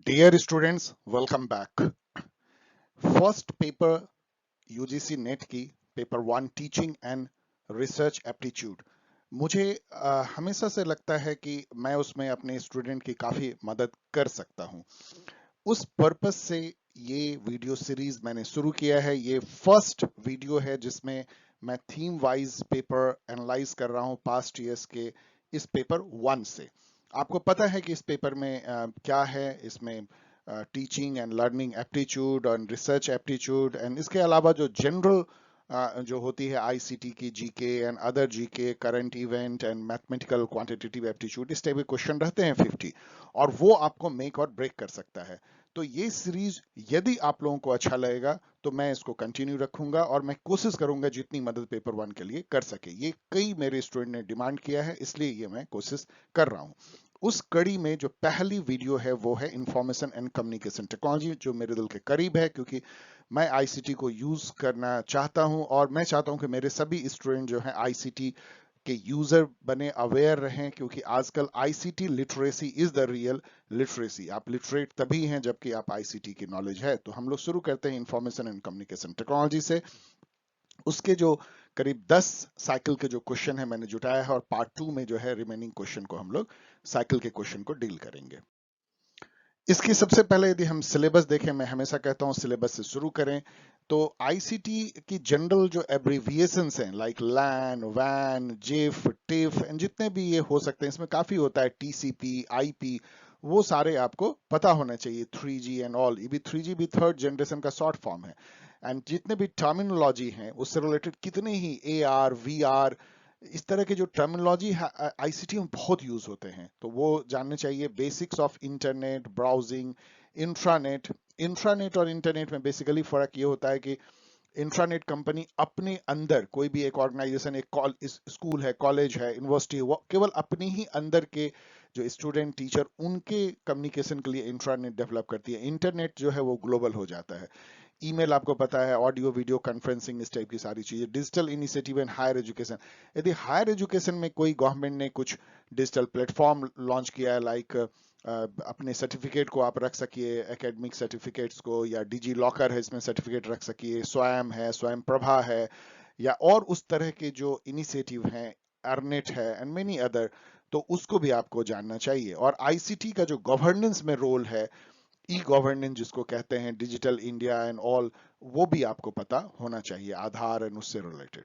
Dear students, welcome back. First paper UGC NET की paper 1 teaching and research aptitude. मुझे हमेशा से लगता है कि मैं उसमें अपने स्टूडेंट की काफी मदद कर सकता हूं। उस पर्पस से ये वीडियो सीरीज मैंने शुरू किया है। ये फर्स्ट वीडियो है जिसमें मैं थीम वाइज पेपर एनालाइज कर रहा हूं पास्ट ईयर्स के इस पेपर 1 से। आपको पता है कि इस पेपर में क्या है, इसमें टीचिंग एंड लर्निंग एप्टीट्यूड और रिसर्च एप्टीट्यूड एंड इसके अलावा जो जनरल जो होती है आईसीटी की GK and other GK, current event and mathematical quantitative aptitude, इस टाइप के क्वेश्चन रहते हैं 50, और वो आपको मेक और ब्रेक कर सकता है। तो ये सीरीज यदि आप लोगों को अच्छा लगेगा तो मैं इसको कंटिन्यू रखूंगा और मैं कोशिश करूंगा जितनी मदद पेपर 1 के लिए कर सके। ये कई मेरे स्टूडेंट ने डिमांड किया है, इसलिए ये मैं कोशिश कर रहा हूं। उस कड़ी में जो पहली वीडियो है वो है इंफॉर्मेशन एंड कम्युनिकेशन टेक्नोलॉजी, जो मेरे दिल के करीब है क्योंकि मैं आईसीटी को यूज करना चाहता हूं और मैं चाहता हूं कि मेरे सभी स्टूडेंट जो हैं आईसीटी के यूजर बने, अवेयर रहें, क्योंकि आजकल ICT literacy is the real literacy. आप लिटरेट तभी हैं जबकि आप आईसीटी की नॉलेज है। तो हम लोग शुरू करते हैं इंफॉर्मेशन एंड कम्युनिकेशन टेक्नोलॉजी से। उसके जो करीब 10 साइकिल के जो क्वेश्चन है मैंने जुटाया है और पार्ट 2 में जो है रिमेनिंग क्वेश्चन को हम लोग साइकिल के क्वेश्चन को डील करेंगे। इसकी सबसे पहले यदि हम सिलेबस देखें, मैं हमेशा कहता हूं सिलेबस से शुरू करें। तो आईसीटी की जनरल जो एब्रीविएशंस हैं लाइक लैन, वैन, जिफ, टिफ एंड जितने भी ये हो सकते हैं, इसमें काफी होता है, टीसीपी, आईपी, वो सारे आपको पता होना चाहिए। 3G एंड ऑल, ये भी 3G भी थर्ड जनरेशन का शॉर्ट फॉर्म है। एंड जितने भी टर्मिनोलॉजी हैं उससे रिलेटेड कितने ही AR, VR, इस तरह के जो टर्मिनोलॉजी आईसीटी में बहुत यूज होते हैं, तो वो जानने चाहिए। Basics of internet, browsing, intranet. Intranet और इंटरनेट में बेसिकली फर्क ये होता है कि इंट्रानेट कंपनी अपने अंदर कोई भी एक ऑर्गेनाइजेशन, एक स्कूल है, कॉलेज है, यूनिवर्सिटी, वो केवल अपने ही अंदर के जो स्टूडेंट, टीचर, उनके कम्युनिकेशन के लिए इंट्रानेट डेवलप करती है। इंटरनेट जो है वो ग्लोबल हो जाता है। ईमेल आपको पता है, ऑडियो वीडियो कॉन्फ्रेंसिंग, इस टाइप की सारी चीजें। Digital initiative in higher education, यदि हायर एजुकेशन में कोई गवर्नमेंट ने कुछ डिजिटल प्लेटफॉर्म लॉन्च किया है, लाइक अपने सर्टिफिकेट को आप रख सकिए, एकेडमिक सर्टिफिकेट्स को, या डिजी लॉकर है इसमें सर्टिफिकेट रख सकिए, स्वयं है, स्वयं प्रभा है, या और उस तरह के जो इनिशिएटिव हैं, अर्नेट है एंड मेनी अदर, तो उसको भी आपको जानना चाहिए। और आईसीटी का जो गवर्नेंस में रोल है, ई गवर्नेंस जिसको कहते हैं, डिजिटल इंडिया एंड ऑल, वो भी आपको पता होना चाहिए, आधार एंड उससे रिलेटेड।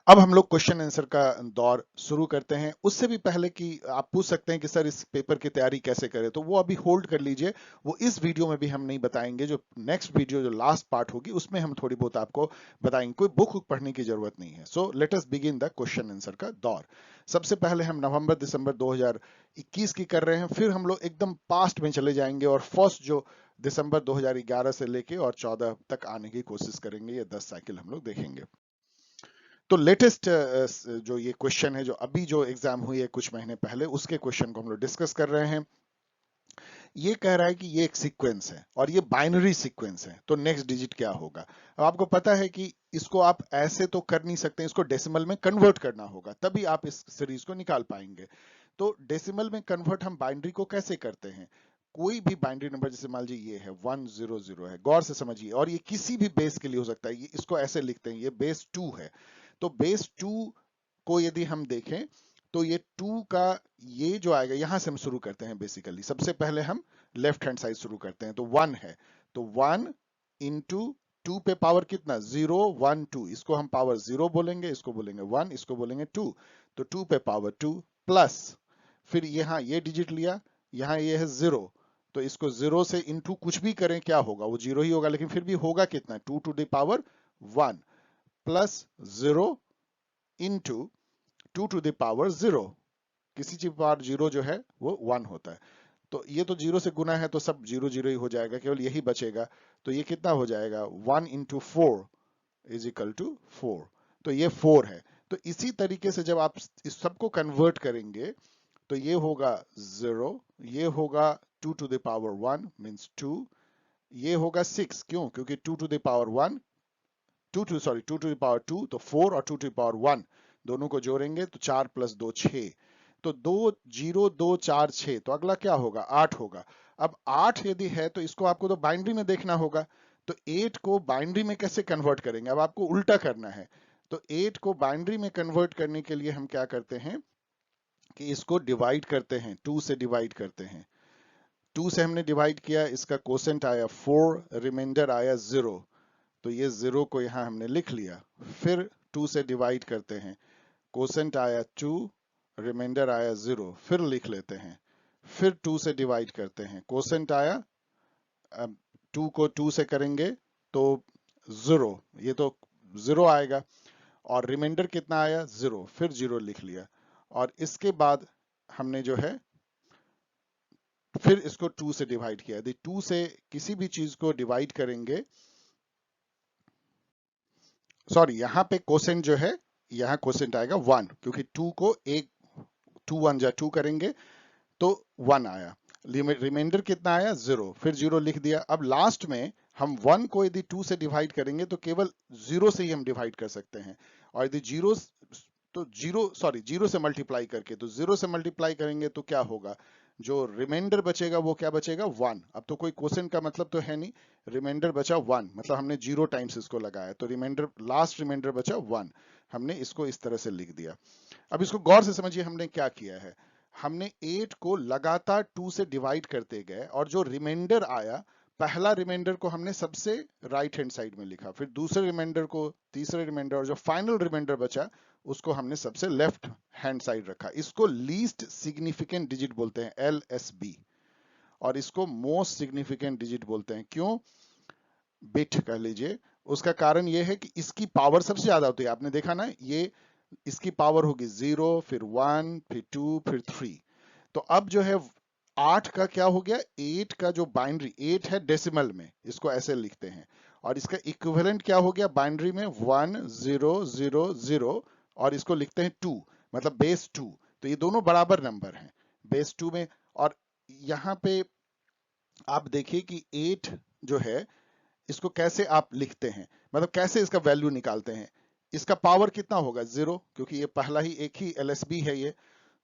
अब हम लोग क्वेश्चन आंसर का दौर शुरू करते हैं। उससे भी पहले कि आप पूछ सकते हैं कि सर इस पेपर की तैयारी कैसे करें, तो वो अभी होल्ड कर लीजिए, वो इस वीडियो में भी हम नहीं बताएंगे। जो नेक्स्ट वीडियो, जो लास्ट पार्ट होगी, उसमें हम थोड़ी बहुत आपको बताएंगे। कोई बुक पढ़ने की जरूरत नहीं है। So let us begin the question answer का दौर। सबसे पहले हम नवंबर दिसंबर 2021 की कर रहे हैं, फिर हम लोग एकदम पास्ट में चले जाएंगे और फर्स्ट जो दिसंबर 2011 से लेके और 14 तक आने की कोशिश करेंगे। ये 10 साइकिल हम लोग देखेंगे। तो लेटेस्ट जो ये क्वेश्चन है, जो अभी जो एग्जाम हुई है कुछ महीने पहले, उसके क्वेश्चन को हम लोग डिस्कस कर रहे हैं। ये कह रहा है कि ये एक सीक्वेंस है और ये बाइनरी सीक्वेंस है, तो नेक्स्ट डिजिट क्या होगा। अब आपको पता है कि इसको आप ऐसे तो कर नहीं सकते, इसको डेसिमल में कन्वर्ट करना होगा, तभी आप इस सीरीज को निकाल पाएंगे। तो डेसिमल में कन्वर्ट हम बाइनरी को कैसे करते हैं। कोई भी बाइनरी नंबर, जैसे मान लीजिए ये है 100 है, गौर से समझिए, और ये किसी भी बेस के लिए हो सकता है। ये इसको ऐसे लिखते हैं, ये बेस 2 है। तो बेस 2 को यदि हम देखें तो ये 2 का ये जो आएगा, यहां से हम शुरू करते हैं। बेसिकली सबसे पहले हम लेफ्ट हैंड साइड शुरू करते हैं, तो 1 है, तो 1 इंटू 2 पे पावर कितना, 0 1 2, इसको हम पावर 0 बोलेंगे, इसको बोलेंगे 1, इसको बोलेंगे 2, तो 2 पे पावर 2 प्लस, फिर यहां ये डिजिट लिया, यहां ये है 0, तो इसको 0 से इंटू कुछ भी करें क्या होगा, वो 0 ही होगा, लेकिन फिर भी होगा कितना, 2 to the power 1 plus 0 into 2 to the power 0, किसी चीज पावर 0 जो है वो 1 होता है। तो ये तो 0 से गुना है तो सब 0 0 ही हो जाएगा, केवल यही बचेगा। तो ये कितना हो जाएगा, 1 इंटू 4 इज इक्वल टू 4, तो ये 4 है। तो इसी तरीके से जब आप इस सबको कन्वर्ट करेंगे तो ये होगा 0, ये होगा 2 टू द पावर 1 मींस 2, ये होगा 6, क्यों, क्योंकि 2 to the power 1, 2 to the power 2, तो 4 और 2 टू द पावर 1 दोनों को जोड़ेंगे तो 4 प्लस 2 6, तो 2 0 2 4 6, तो अगला क्या होगा, 8 होगा। अब 8 यदि है तो इसको आपको तो बाइनरी में देखना होगा। तो 8 को बाइनरी में कैसे कन्वर्ट करेंगे, अब आपको उल्टा करना है। तो 8 को बाइनरी में कन्वर्ट करने के लिए हम क्या करते हैं कि इसको डिवाइड करते हैं, 2 से डिवाइड करते हैं। 2 से हमने डिवाइड किया, इसका कोसेंट आया 4, रिमाइंडर आया 0। तो ये 0 को यहां हमने लिख लिया। फिर 2 से डिवाइड करते हैं, कोसेंट आया 2, रिमाइंडर आया 0, फिर लिख लेते हैं। फिर 2 से डिवाइड करते हैं, कोसेंट आया, अब 2 को 2 से करेंगे तो 0, ये तो 0 आएगा। और रिमाइंडर कितना आया, 0, फिर 0 लिख लिया। और इसके बाद हमने जो है फिर इसको 2 से डिवाइड किया। यदि 2 से किसी भी चीज को डिवाइड करेंगे, सॉरी यहां पे कोसेंट जो है, यहां कोसेंट आएगा 1, क्योंकि 2 को एक 2 1 जा 2 करेंगे तो 1 आया। रिमाइंडर कितना आया, 0, फिर 0 लिख दिया। अब लास्ट में हम 1 को यदि 2 से डिवाइड करेंगे तो केवल 0 से ही हम डिवाइड कर सकते हैं। और यदि 0 तो 0 से मल्टीप्लाई करके, तो 0 से मल्टीप्लाई करेंगे तो क्या होगा, जो रिमाइंडर बचेगा वो क्या बचेगा, 1। अब तो कोई क्वेश्चन का मतलब तो है नहीं, रिमाइंडर बचा 1, मतलब हमने 0 टाइम्स इसको लगाया, तो रिमाइंडर, लास्ट रिमाइंडर बचा 1। हमने इसको इस तरह से लिख दिया। अब इसको गौर से समझिए, हमने क्या किया है, हमने 8 को लगातार 2 से डिवाइड करते गए, और जो रिमाइंडर आया, पहला रिमाइंडर को हमने सबसे राइट हैंड साइड में लिखा, फिर दूसरे रिमाइंडर को, तीसरे रिमाइंडर, और जो फाइनल रिमाइंडर बचा उसको हमने सबसे लेफ्ट हैंड साइड रखा। इसको लीस्ट सिग्निफिकेंट डिजिट बोलते हैं, LSB। और इसको मोस्ट सिग्निफिकेंट डिजिट बोलते हैं, क्यों, बिट कह लीजिए। उसका कारण यह है कि इसकी पावर सबसे ज्यादा होती है, आपने देखा ना, ये इसकी पावर होगी 0, फिर 1, फिर 2, फिर 3। तो अब जो है 8 का क्या हो गया, 8 का जो बाइनरी 8 है डेसिमल में, इसको ऐसे लिखते हैं। और इसका इक्विवेलेंट क्या हो गया बाइनरी में, 1 0 0 0, और इसको लिखते हैं 2, मतलब बेस 2। तो ये दोनों बराबर नंबर हैं बेस 2 में। और यहां पे आप देखिए कि 8 जो है, इसको कैसे आप लिखते हैं, मतलब कैसे इसका वैल्यू निकालते हैं। इसका पावर कितना होगा, 0, क्योंकि ये पहला ही एक ही LSB है ये।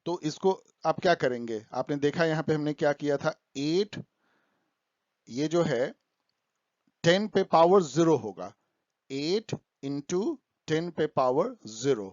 तो इसको आप क्या करेंगे, आपने देखा यहां पे हमने क्या किया था, 8 ये जो है 10 पे पावर 0 होगा, 8 इंटू 10 पे पावर 0,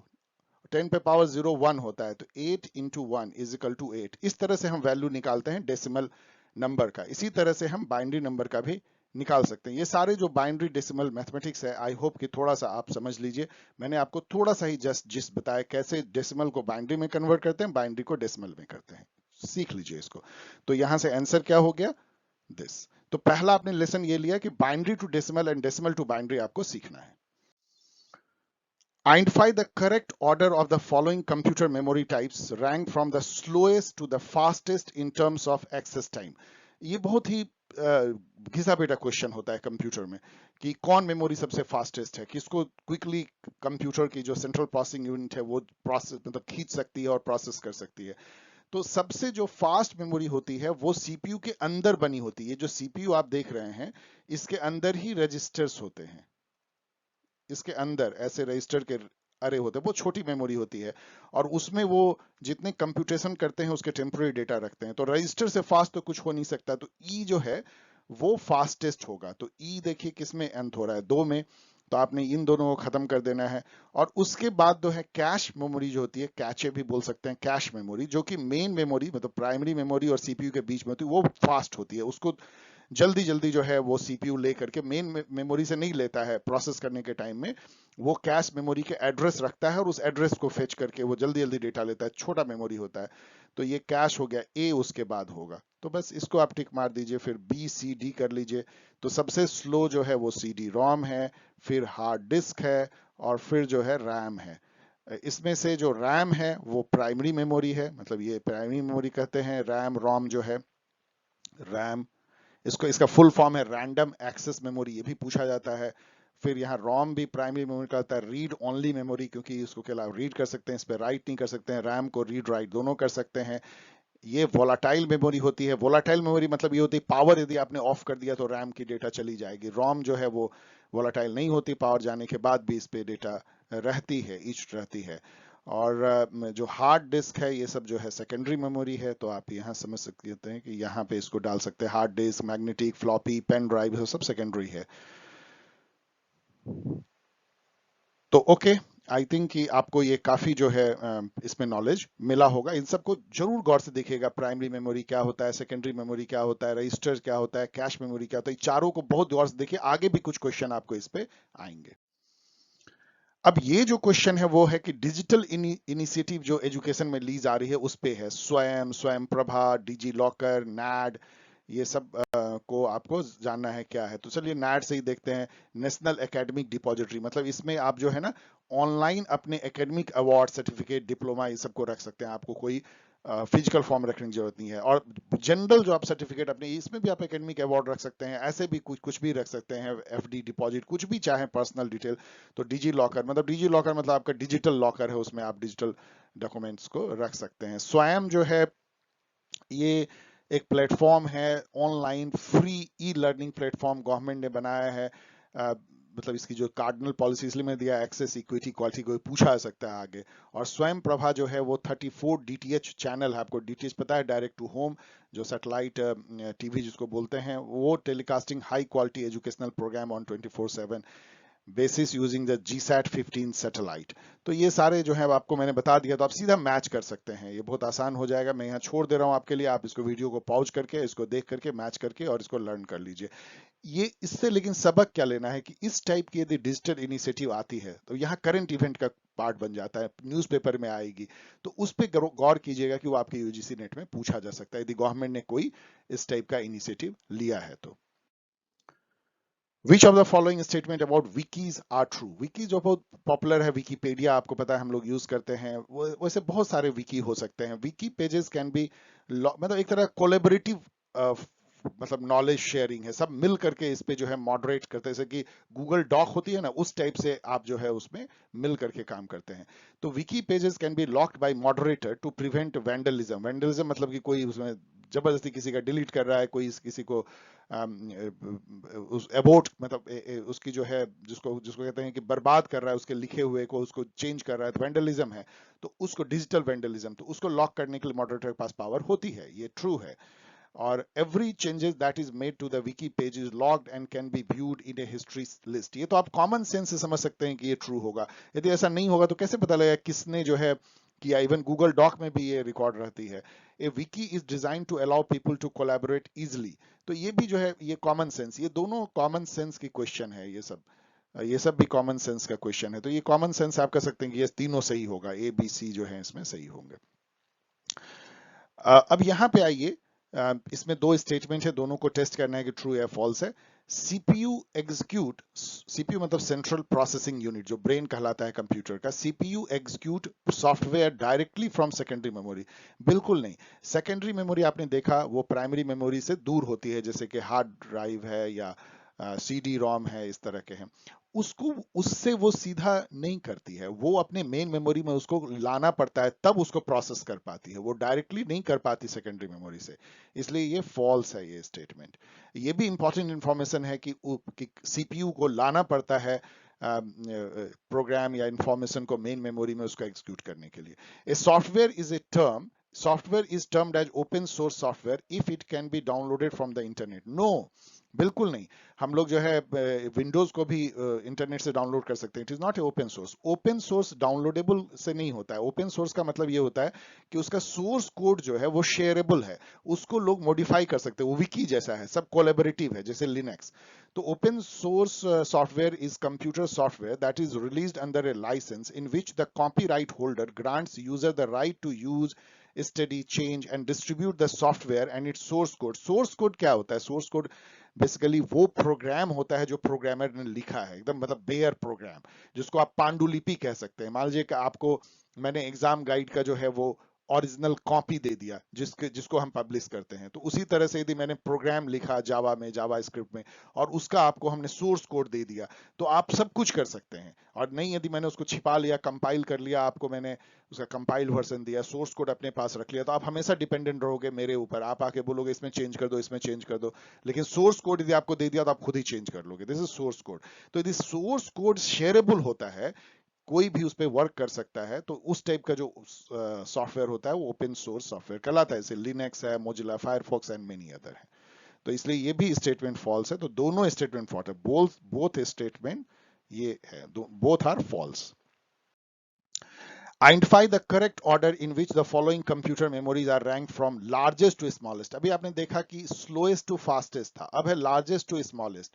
10 पे पावर 0 1 होता है, तो 8 इंटू 1 इज इक्वल टू 8। इस तरह से हम वैल्यू निकालते हैं डेसिमल नंबर का। इसी तरह से हम बाइनरी नंबर का भी निकाल सकते हैं। ये सारे जो बाइनरी डेसिमल मैथमेटिक्स है, आई होप कि थोड़ा सा आप समझ लीजिए। मैंने आपको थोड़ा सा ही जस्ट जिस बताया कैसे डेसिमल को बाइनरी में कन्वर्ट करते हैं, बाइनरी को डेसिमल में करते हैं, सीख लीजिए इसको। तो यहां से आंसर क्या हो गया, दिस। तो पहला आपने लेसन ये लिया कि binary to decimal and decimal to binary आपको सीखना है। Identify the correct order of the following computer memory types, rank from the slowest to the fastest in terms of access time. ये बहुत ही घिसा पेटा क्वेश्चन होता है computer में, कि कौन मेमोरी सबसे फास्टेस्ट है, किसको क्विकली कंप्यूटर की जो सेंट्रल प्रोसेसिंग यूनिट है वो प्रोसेस मतलब खींच सकती है और प्रोसेस कर सकती है। तो सबसे जो फास्ट मेमोरी होती है वो सीपीयू के अंदर बनी होती है। जो सीपीयू आप देख रहे हैं, इसके अंदर ही रजिस्टर्स होते हैं, इसके अंदर ऐसे रजिस्टर के अरे होते हैं, वो छोटी मेमोरी होती है, और उसमें वो जितने कंप्यूटेशन करते हैं उसके टेम्पोररी डेटा रखते हैं। तो रजिस्टर से फास्ट तो कुछ हो नहीं सकता, तो ई जो है वो फास्टेस्ट होगा। तो ई देखिए किस में अंत हो रहा है, 2 में, तो आपने इन दोनों को खत्म कर देना है। और उसके बाद जो है कैश मेमोरी जो होती है, कैचे भी बोल सकते हैं, कैश मेमोरी, जो कि मेन मेमोरी मतलब प्राइमरी मेमोरी और सीपीयू के बीच में होती है, वो फास्ट होती है। उसको जल्दी जल्दी जो है वो सीपीयू लेकर के मेन मेमोरी से नहीं लेता है प्रोसेस करने के टाइम में, वो कैश मेमोरी के एड्रेस रखता है और उस एड्रेस को फेच करके वो जल्दी जल्दी डेटा लेता है, छोटा मेमोरी होता है। तो ये कैश हो गया, ए उसके बाद होगा। तो बस इसको आप टिक मार दीजिए, फिर बी सी डी कर लीजिए। तो सबसे स्लो जो है वो सी डी रोम है, फिर हार्ड डिस्क है, और फिर जो है रैम है। इसमें से जो रैम है वो प्राइमरी मेमोरी है, मतलब ये प्राइमरी मेमोरी कहते हैं। रैम रोम जो है, रैम, इसको इसका फुल फॉर्म है रैंडम एक्सेस मेमोरी, ये भी पूछा जाता है। फिर यहाँ रोम भी प्राइमरी मेमोरी का होता है, रीड ओनली मेमोरी, क्योंकि इसको केवल रीड कर सकते हैं, इस पर राइट नहीं कर सकते हैं। रैम को रीड राइट दोनों कर सकते हैं। ये वोलाटाइल मेमोरी होती है। वोलाटाइल मेमोरी मतलब ये होती है पावर यदि आपने ऑफ कर दिया तो रैम की डेटा चली जाएगी। रोम जो है वो वोलाटाइल नहीं होती, पावर जाने के बाद भी इस पे डेटा रहती है, ईच रहती है। और जो हार्ड डिस्क है ये सब जो है सेकेंडरी मेमोरी है। तो आप यहाँ समझ सकते हैं कि यहाँ पे इसको डाल सकते हैं, hard disk, magnetic, floppy, pen drive, सब सेकेंडरी है। तो ओके, आई थिंक कि आपको ये काफी जो है इसमें नॉलेज मिला होगा। इन सबको जरूर गौर से देखिएगा, प्राइमरी मेमोरी क्या होता है, सेकेंडरी मेमोरी क्या होता है, रजिस्टर क्या होता है, कैश मेमोरी क्या होता है, चारों को बहुत गौर से देखिए, आगे भी कुछ क्वेश्चन आपको इस पे आएंगे। अब ये जो क्वेश्चन है वो है कि डिजिटल इनिशिएटिव जो एजुकेशन में ली जा रही है उस पे है, स्वयं, स्वयं प्रभा, डिजी लॉकर, नैड, ये सब को आपको जानना है क्या है। तो चलिए नैड से ही देखते हैं। नेशनल एकेडमिक डिपॉजिटरी, मतलब इसमें आप जो है ना ऑनलाइन अपने एकेडमिक अवार्ड, सर्टिफिकेट, डिप्लोमा, ये सबको रख सकते हैं, आपको कोई फिजिकल फॉर्म रखने की जरूरत नहीं है। और जनरल जो आप सर्टिफिकेट अपने, इसमें भी आप एकेडमिक अवार्ड रख सकते हैं, ऐसे भी कुछ कुछ भी रख सकते हैं, एफडी, डिपॉजिट, कुछ भी चाहे, पर्सनल डिटेल। तो डिजी लॉकर मतलब आपका डिजिटल लॉकर है, उसमें आप डिजिटल डॉक्यूमेंट्स को रख सकते हैं। स्वयं जो है ये एक प्लेटफॉर्म है, online free e learning platform government ने बनाया है। मतलब इसकी जो कार्डिनल पॉलिसी इसलिए मैंने दिया, एक्सेस, इक्विटी, क्वालिटी, कोई पूछा जा सकता है आगे। और स्वयं प्रभा जो है वो 34 डीटीएच चैनल है, आपको डीटीएच पता है, डायरेक्ट टू होम, जो सैटेलाइट टीवी जिसको बोलते हैं, वो telecasting high quality educational programme on 24/7 basis using the GSAT 15 satellite. तो ये सारे जो है अब आपको मैंने बता दिया, तो आप सीधा मैच कर सकते हैं, ये बहुत आसान हो जाएगा। मैं यहाँ छोड़ दे रहा हूँ आपके लिए, आप इसको वीडियो को पॉज करके, इसको देख करके, मैच करके और इसको लर्न कर लीजिए। ये इससे लेकिन सबक क्या लेना है कि इस टाइप की यदि डिजिटल इनिशिएटिव आती है तो यहाँ करंट इवेंट का पार्ट बन जाता है, न्यूज़पेपर में आएगी, तो उस पर गौर कीजिएगा कि वो आपके यूजीसी नेट में पूछा जा सकता है, यदि गवर्नमेंट ने कोई इस टाइप का इनिशिएटिव लिया है तो। Which of the following statement about wikis are true? wiki जो बहुत पॉपुलर है, विकीपीडिया आपको पता है हम लोग यूज करते हैं, वैसे बहुत सारे विकी हो सकते हैं। विकी पेजेस कैन बी, मतलब एक तरह कोलेबरेटिव, मतलब नॉलेज शेयरिंग है, सब मिल करके इस पे जो है मॉडरेट करते हैं, जैसे कि गूगल डॉक होती है ना, उस टाइप से आप जो है उसमें मिल करके काम करते हैं। तो wiki pages can be locked by moderator to prevent vandalism. Vandalism मतलब कि कोई उसमें जबरदस्ती किसी का डिलीट कर रहा है, कोई किसी को उस एबोट, मतलब उसकी जो है, जिसको जिसको कहते हैं कि बर्बाद कर रहा है, उसके लिखे हुए को उसको चेंज कर रहा है, तो वेंडलिज्म है। तो उसको डिजिटल वेंडलिज्म, तो उसको लॉक करने के लिए मॉडरेटर के पास पावर होती है, ये ट्रू है। और every changes that is made to the wiki page is logged and can be viewed in a history list. ये तो आप कॉमन सेंस से समझ सकते हैं कि ये ट्रू होगा। यदि ऐसा नहीं होगा तो कैसे पता लगेगा किसने जो है किया। इवन गूगल डॉक में भी ये रिकॉर्ड रहती है। A wiki is design to allow people to collaborate easily. तो ये भी जो है ये कॉमन सेंस, ये दोनों कॉमन सेंस की क्वेश्चन है, ये सब भी कॉमन सेंस का क्वेश्चन है। तो ये कॉमन सेंस आप कह सकते हैं कि ये तीनों सही होगा, ए बी सी जो है इसमें सही होंगे। अब यहां पे आइए, इसमें दो स्टेटमेंट है, दोनों को टेस्ट करना है कि ट्रू या फॉल्स है। सीपीयू एग्जीक्यूट, सीपीयू मतलब सेंट्रल प्रोसेसिंग यूनिट, जो ब्रेन कहलाता है कंप्यूटर का, CPU execute software directly from secondary memory. बिल्कुल नहीं। सेकेंडरी मेमोरी आपने देखा वो प्राइमरी मेमोरी से दूर होती है, जैसे कि हार्ड ड्राइव है या CD रोम है, इस तरह के हैं। उसको, उससे वो सीधा नहीं करती है, वो अपने मेन मेमोरी में उसको लाना पड़ता है, तब उसको प्रोसेस कर पाती है, वो डायरेक्टली नहीं कर पाती सेकेंडरी मेमोरी से। इसलिए ये फॉल्स है ये स्टेटमेंट। ये भी इंपॉर्टेंट इंफॉर्मेशन है कि सीपीयू को लाना पड़ता है प्रोग्राम या इंफॉर्मेशन को मेन मेमोरी में उसको एग्जीक्यूट करने के लिए। A software is a term, software is termed as open source software if it can be downloaded from the internet. No, बिल्कुल नहीं। हम लोग जो है विंडोज को भी इंटरनेट से डाउनलोड कर सकते हैं। It is not A open source. Open source downloadable से नहीं होता है। ओपन सोर्स का मतलब ये होता है कि उसका सोर्स कोड जो है वो शेयरेबल है, उसको लोग मॉडिफाई कर सकते हैं, वो विकी जैसा है, सब कोलैबोरेटिव है, जैसे लिनक्स। तो open source software is computer software that is released under a licence in which the copyright holder grants user the right to use, study, change and distribute the software and its source code. Source code क्या होता है? Source code basically वो program होता है जो programmer ने लिखा है, एकदम मतलब बेयर प्रोग्राम, जिसको आप पांडुलिपि कह सकते हैं। मान लीजिए कि आपको मैंने एग्जाम गाइड का जो है वो ओरिजिनल कॉपी दे दिया, जिसको हम पब्लिश करते हैं, तो उसी तरह से यदि मैंने प्रोग्राम लिखा जावा में, जावा स्क्रिप्ट में, और उसका आपको हमने सोर्स कोड दे दिया, तो आप सब कुछ कर सकते हैं। और नहीं, यदि मैंने उसको छिपा लिया, कंपाइल कर लिया, आपको मैंने उसका कंपाइल वर्जन दिया, सोर्स कोड अपने पास रख लिया, तो आप हमेशा डिपेंडेंट रहोगे मेरे ऊपर। आप आके बोलोगे इसमें चेंज कर दो, इसमें चेंज कर दो, लेकिन सोर्स कोड यदि आपको दे दिया तो आप खुद ही चेंज कर लोगे। This is source code. तो यदि सोर्स कोड शेयरेबल होता है, कोई भी उस पर वर्क कर सकता है, तो उस टाइप का जो सॉफ्टवेयर होता है वो ओपन सोर्स सॉफ्टवेयर कहलाता है। जैसे लिनक्स है, Mozilla Firefox and many other है। तो इसलिए ये भी स्टेटमेंट फॉल्स है। तो दोनों स्टेटमेंट फॉल्स है, बोथ स्टेटमेंट ये है, both are false. Identify the correct order in which the following computer memories are ranked from largest to smallest। अभी आपने देखा कि slowest to fastest था, अब है largest to smallest।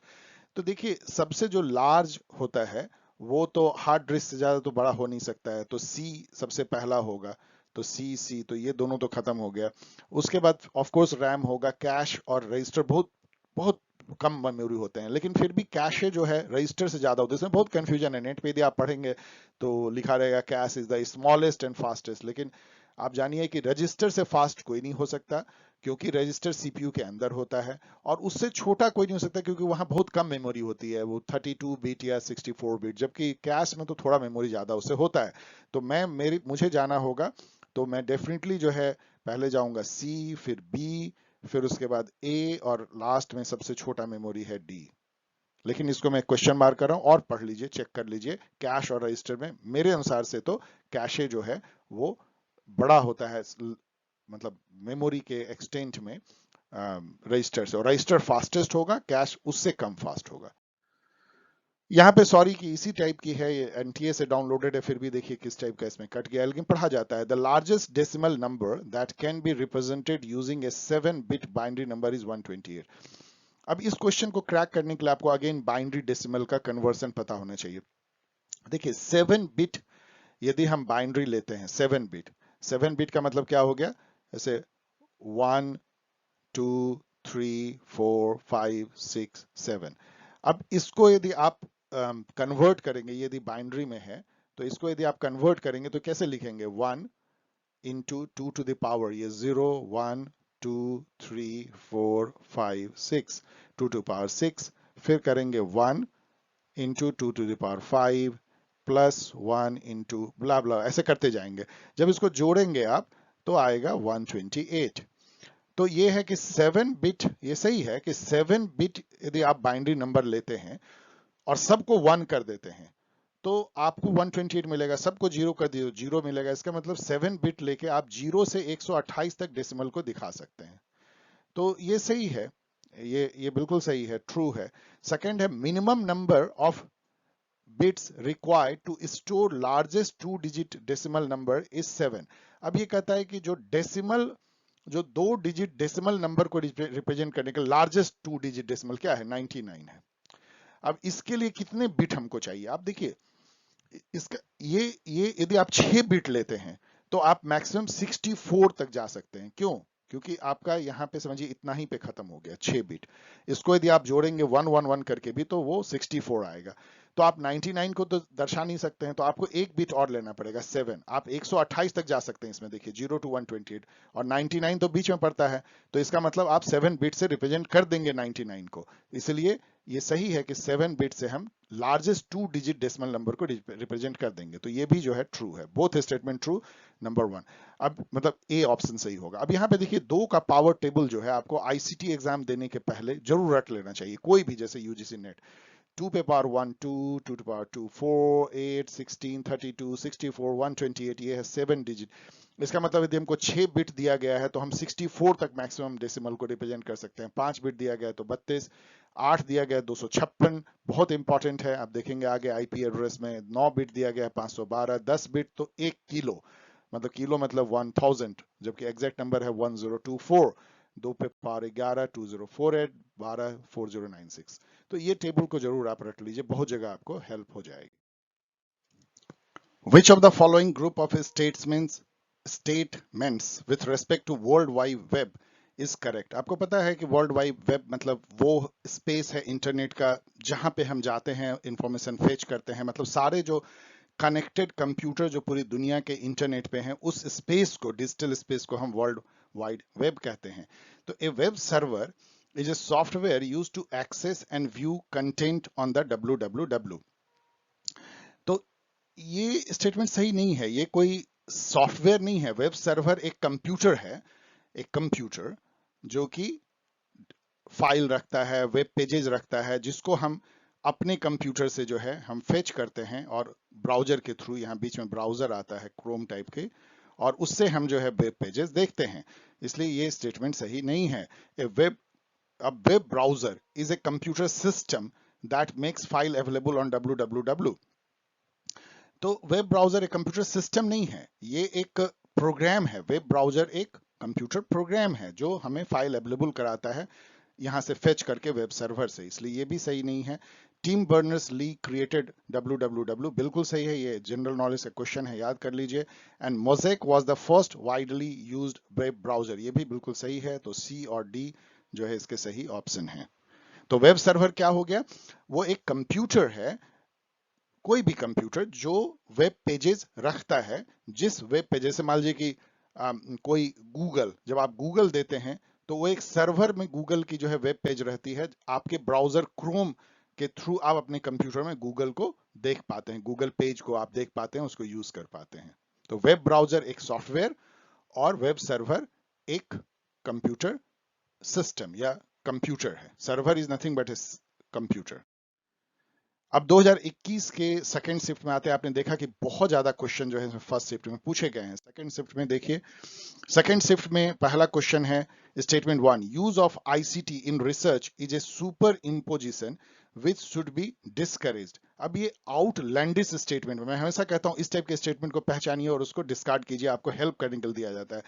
तो देखिए सबसे जो लार्ज होता है वो तो हार्ड डिस्क से ज्यादा तो बड़ा हो नहीं सकता है, तो सी सबसे पहला होगा। तो सी, तो ये दोनों तो खत्म हो गया। उसके बाद ऑफ कोर्स रैम होगा, कैश और रजिस्टर बहुत बहुत कम मेमोरी होते हैं, लेकिन फिर भी कैश जो है रजिस्टर से ज्यादा होता है। इसमें बहुत कंफ्यूजन है, नेट पे यदि आप पढ़ेंगे तो लिखा रहेगा cash is the smallest and fastest, लेकिन आप जानिए कि रजिस्टर से फास्ट कोई नहीं हो सकता, क्योंकि रजिस्टर सीपीयू के अंदर होता है, और उससे छोटा कोई नहीं हो सकता क्योंकि वहां बहुत कम मेमोरी होती है, वो 32 बिट या 64 बिट, जबकि कैश में तो थोड़ा मेमोरी ज्यादा उससे होता है। तो मुझे जाना होगा, तो मैं डेफिनेटली जो है पहले जाऊंगा सी, फिर बी, फिर उसके बाद ए, और लास्ट में सबसे छोटा मेमोरी है डी। लेकिन इसको मैं क्वेश्चन मार्क कर रहा हूं, और पढ़ लीजिए, चेक कर लीजिए कैश और रजिस्टर में। मेरे अनुसार से तो कैशे जो है वो बड़ा होता है, मतलब मेमोरी के एक्सटेंट में रजिस्टर से, और रजिस्टर फास्टेस्ट होगा, कैश उससे कम फास्ट होगा। यहाँ पे सॉरी कि इसी टाइप की है, ये एनटीए से डाउनलोडेड है, फिर भी देखिए किस टाइप का इसमें कट गया है, लेकिन पढ़ा जाता है। The largest decimal number that can be represented using a seven bit binary number is 128। अब इस क्वेश्चन को क्रैक करने के लिए आपको अगेन बाइनरी डेसिमल का कन्वर्सन पता होना चाहिए। देखिए 7 बिट यदि हम बाइनरी लेते हैं, 7 बिट का मतलब क्या हो गया, जैसे 1 2 3 4 5 6 7। अब इसको यदि आप कन्वर्ट करेंगे, यदि बाइनरी में है तो इसको यदि आप कन्वर्ट करेंगे तो कैसे लिखेंगे, 1 इंटू 2 टू द पावर, ये 0 1 2 3 4 5 6, 2 टू पावर 6, फिर करेंगे 1 into 2 to the power 5 plus 1 into blah blah, ऐसे करते जाएंगे। जब इसको जोड़ेंगे आप तो आएगा 128। तो ये है कि 7 बिट, ये सही है कि 7 बिट यदि आप बाइनरी नंबर लेते हैं और सबको 1 कर देते हैं तो आपको 128 मिलेगा, सबको 0 कर दिए 0 मिलेगा। इसका मतलब 7 बिट लेके आप 0 से 128 तक डेसिमल को दिखा सकते हैं। तो ये सही है, ये बिल्कुल सही है, ट्रू है। सेकंड है minimum number of bits required to store largest 2 digit decimal number is 7। अब ये कहता है कि जो 2 डिजिट डेसिमल नंबर को रिप्रेजेंट करने का लार्जेस्ट 2 डिजिट डेसिमल क्या है, 99 है। अब इसके लिए कितने बिट हमको चाहिए, आप देखिए इसका, ये यदि आप 6 बिट लेते हैं तो आप मैक्सिमम 64 तक जा सकते हैं। क्यों, क्योंकि आपका यहाँ पे समझिए इतना ही पे खत्म हो गया 6 बिट। इसको यदि आप जोड़ेंगे 111 करके भी तो वो 64 आएगा। तो आप 99 को तो दर्शा नहीं सकते हैं, तो आपको एक बिट और लेना पड़ेगा 7। आप 128 तक जा सकते हैं इसमें, देखिए 0 टू 128, और 99 तो बीच में पड़ता है, तो इसका मतलब आप 7 बिट से रिप्रेजेंट कर देंगे 99 को। इसलिए ये सही है कि 7 बिट से हम लार्जेस्ट 2 डिजिट डेसिमल नंबर को रिप्रेजेंट कर देंगे। तो ये भी जो है ट्रू है, बोथ स्टेटमेंट ट्रू, नंबर 1। अब मतलब ए ऑप्शन सही होगा। अब यहाँ पे देखिए 2 का पावर टेबल जो है आपको आईसीटी एग्जाम देने के पहले जरूर रट लेना चाहिए, कोई भी, जैसे यूजीसी नेट। 2 पे पावर 1 2, 2 टू पावर 2 4, 8 16 32 64 128, ये है 7 डिजिट। इसका मतलब यदि हमको 6 बिट दिया गया है तो हम 64 तक मैक्सिमम डेसिमल को रिप्रेजेंट कर सकते हैं। 5 बिट दिया गया है तो 32, 8 दिया गया है 256, बहुत इंपॉर्टेंट है, आप देखेंगे आगे आईपी एड्रेस में। 9 बिट दिया गया है 512, 10 बिट तो 1 किलो, मतलब किलो मतलब 1000, जबकि एग्जैक्ट नंबर है 1024। 2 पे पावर 11 2048, 12 4096। तो ये टेबल को जरूर आप रट लीजिए, बहुत जगह आपको हेल्प हो जाएगी। Which of the following group of statements with respect to World Wide Web is correct? आपको पता है कि वर्ल्ड वाइड वेब मतलब वो स्पेस है इंटरनेट का जहां पे हम जाते हैं इंफॉर्मेशन फेच करते हैं, मतलब सारे जो कनेक्टेड कंप्यूटर जो पूरी दुनिया के इंटरनेट पे हैं, उस स्पेस को, डिजिटल स्पेस को हम वर्ल्ड वाइड वेब कहते हैं। तो a web server is a software used to access and view content on the www। तो ये स्टेटमेंट सही नहीं है, ये कोई सॉफ्टवेयर नहीं है। वेब सर्वर एक कंप्यूटर है, एक कंप्यूटर जो कि फाइल रखता है, वेब पेजेस रखता है, जिसको हम अपने कंप्यूटर से जो है हम फेच करते हैं और ब्राउजर के थ्रू, यहाँ बीच में ब्राउजर आता है क्रोम टाइप के, और उससे हम जो है वेब पेजेस देखते हैं। इसलिए ये स्टेटमेंट सही नहीं है। A web browser is a computer system that makes file available on www। तो वेब ब्राउजर एक कंप्यूटर सिस्टम नहीं है, ये एक प्रोग्राम है। वेब ब्राउजर एक कंप्यूटर प्रोग्राम है जो हमें फाइल अवेलेबल कराता है यहां से फेच करके वेब सर्वर से, इसलिए ये भी सही नहीं है। Tim Berners Lee created www, बिल्कुल सही है, ये जनरल नॉलेज का क्वेश्चन है, याद कर लीजिए। And mosaic was the first widely used web browser, ये भी बिल्कुल सही है। तो सी और डी जो है इसके सही ऑप्शन है। तो वेब सर्वर क्या हो गया? वो एक कंप्यूटर है, कोई भी कंप्यूटर जो वेब पेजेस रखता है। जिस वेब पेजेस से मान लीजिए कि कोई गूगल, जब आप गूगल देते हैं तो वो एक सर्वर में गूगल की जो है वेब पेज रहती है, आपके ब्राउजर क्रोम के थ्रू आप अपने कंप्यूटर में गूगल को देख पाते हैं, गूगल पेज को आप देख पाते हैं, उसको यूज कर पाते हैं। तो वेब ब्राउजर एक सॉफ्टवेयर और वेब सर्वर एक कंप्यूटर सिस्टम या कंप्यूटर है। Server is nothing but a computer. अब 2021 के सेकंड शिफ्ट में आते हैं, आपने देखा कि बहुत ज्यादा क्वेश्चन जो है फर्स्ट शिफ्ट में पूछे गए हैं। सेकंड शिफ्ट में देखिए, सेकंड शिफ्ट में पहला क्वेश्चन है statement 1, use of ICT in research is a super imposition which should be discouraged. अब ये आउटलैंडिश स्टेटमेंट, मैं हमेशा कहता हूं इस टाइप के स्टेटमेंट को पहचानिए और उसको डिस्कार्ड कीजिए, आपको हेल्प करने के लिए दिया जाता है।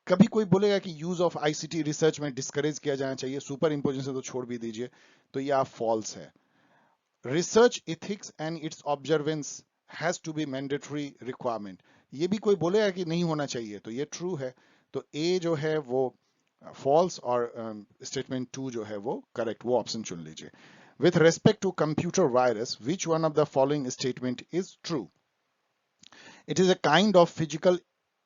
कभी कोई बोलेगा कि यूज ऑफ आईसीटी रिसर्च में डिस्करेज किया जाना चाहिए, सुपर इम्पोजिशन तो छोड़ भी दीजिए, तो ये आप फॉल्स है। Research ethics and its observance has to be mandatory requirement, ये भी कोई बोलेगा कि नहीं होना चाहिए, तो ये ट्रू है। तो ए जो है वो फॉल्स और स्टेटमेंट 2 जो है वो करेक्ट, वो ऑप्शन चुन लीजिए। With respect to computer virus which one of the following statement is true? It is a kind of physical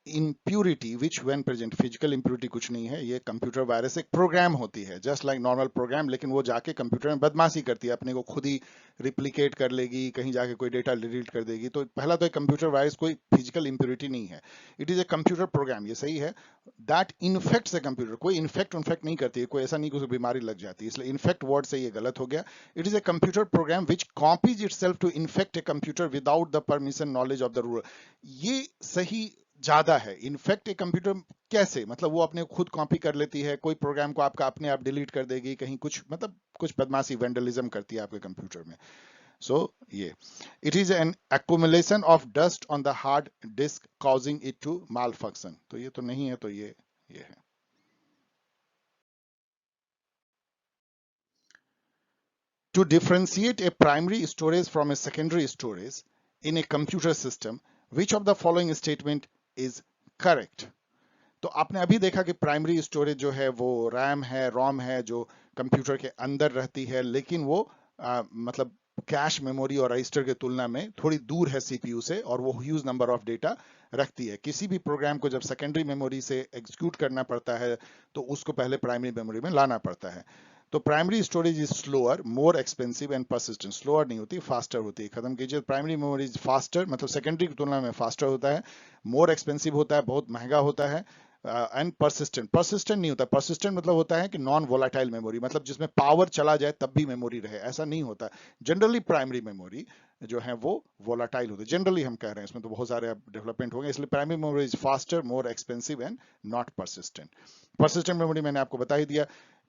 impurity which when present, physical impurity कुछ नहीं है, ये कंप्यूटर वायरस एक प्रोग्राम होती है जस्ट लाइक नॉर्मल प्रोग्राम, लेकिन वो जाके कंप्यूटर में बदमाशी करती है, अपने को खुद ही रिप्लिकेट कर लेगी, कहीं जाके कोई डेटा डिलीट कर देगी। तो पहला तो एक कंप्यूटर वायरस कोई फिजिकल इम्प्यूरिटी नहीं है, it is a computer programme, ये सही है। दैट इन्फेक्ट्स ए कंप्यूटर, कोई इन्फेक्ट नहीं करती है, कोई ऐसा नहीं कि बीमारी लग जाती है, इसलिए इन्फेक्ट वर्ड से ये गलत हो गया। It is a computer program which copies itself to infect a computer without the permission knowledge of the ruler, ये सही ज्यादा है। इनफैक्ट एक कंप्यूटर कैसे, मतलब वो अपने खुद कॉपी कर लेती है, कोई प्रोग्राम को आपका अपने आप डिलीट कर देगी, कहीं कुछ मतलब कुछ बदमाशी वेंडलिज्म करती है आपके कंप्यूटर में। सो ये it is an accumulation of dust on the hard disk causing it to malfunction, तो ये तो नहीं है, तो ये है। To differentiate a primary storage from a secondary storage in a computer system, which of the following statement is correct? तो आपने अभी देखा कि प्राइमरी स्टोरेज जो है वो रैम है, रोम है, जो कंप्यूटर के अंदर रहती है, लेकिन वो मतलब कैश मेमोरी और रजिस्टर की तुलना में थोड़ी दूर है सीपीयू से, और वो ह्यूज नंबर ऑफ डेटा रखती है। किसी भी प्रोग्राम को जब सेकेंडरी मेमोरी से एग्जीक्यूट करना पड़ता है तो उसको पहले प्राइमरी मेमोरी में लाना पड़ता है। तो primary storage is slower, more expensive and persistent, slower नहीं होती, फास्टर होती है। खत्म कीजिए, प्राइमरी मेमोरी इज फास्टर, मतलब सेकेंडरी की तुलना में फास्टर होता है, मोर एक्सपेंसिव होता है, बहुत महंगा होता है, एंड परसिस्टेंट, परसिस्टेंट नहीं होता। परसिस्टेंट मतलब होता है कि नॉन वोलाटाइल मेमोरी, मतलब जिसमें पावर चला जाए तब भी मेमोरी रहे, ऐसा नहीं होता। जनरली प्राइमरी मेमोरी जो है वो वोलाटाइल होती है, जनरली हम कह रहे हैं, इसमें तो बहुत सारे डेवलपमेंट हो गए, इसलिए primary memory is faster, more expensive and not persistent. Persistent memory मैंने आपको बता ही दिया।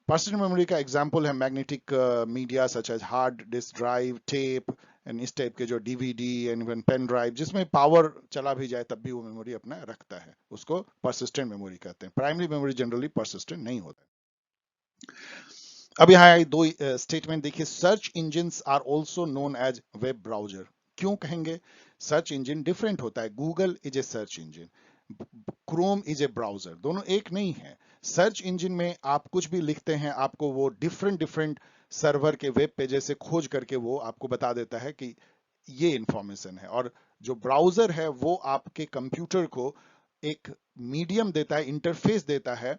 पर्सनल मेमोरी का एग्जांपल है magnetic media such as hard disk drive, tape and इस टाइप के जो DVD and even pen drive, जिसमें पावर चला भी जाए तब भी वो मेमोरी अपना रखता है, उसको परसिस्टेंट मेमोरी कहते हैं। प्राइमरी मेमोरी जनरली परसिस्टेंट नहीं होता है। अब यहाँ दो स्टेटमेंट देखिए, search engines are also known as web browser. क्यों कहेंगे? सर्च इंजिन डिफरेंट होता है, Google is a search engine, Chrome is a browser, दोनों एक नहीं है। सर्च इंजिन में आप कुछ भी लिखते हैं, आपको वो डिफरेंट डिफरेंट सर्वर के वेब पेजेस से खोज करके वो आपको बता देता है कि ये इंफॉर्मेशन है, और जो ब्राउजर है वो आपके कंप्यूटर को एक मीडियम देता है, इंटरफेस देता है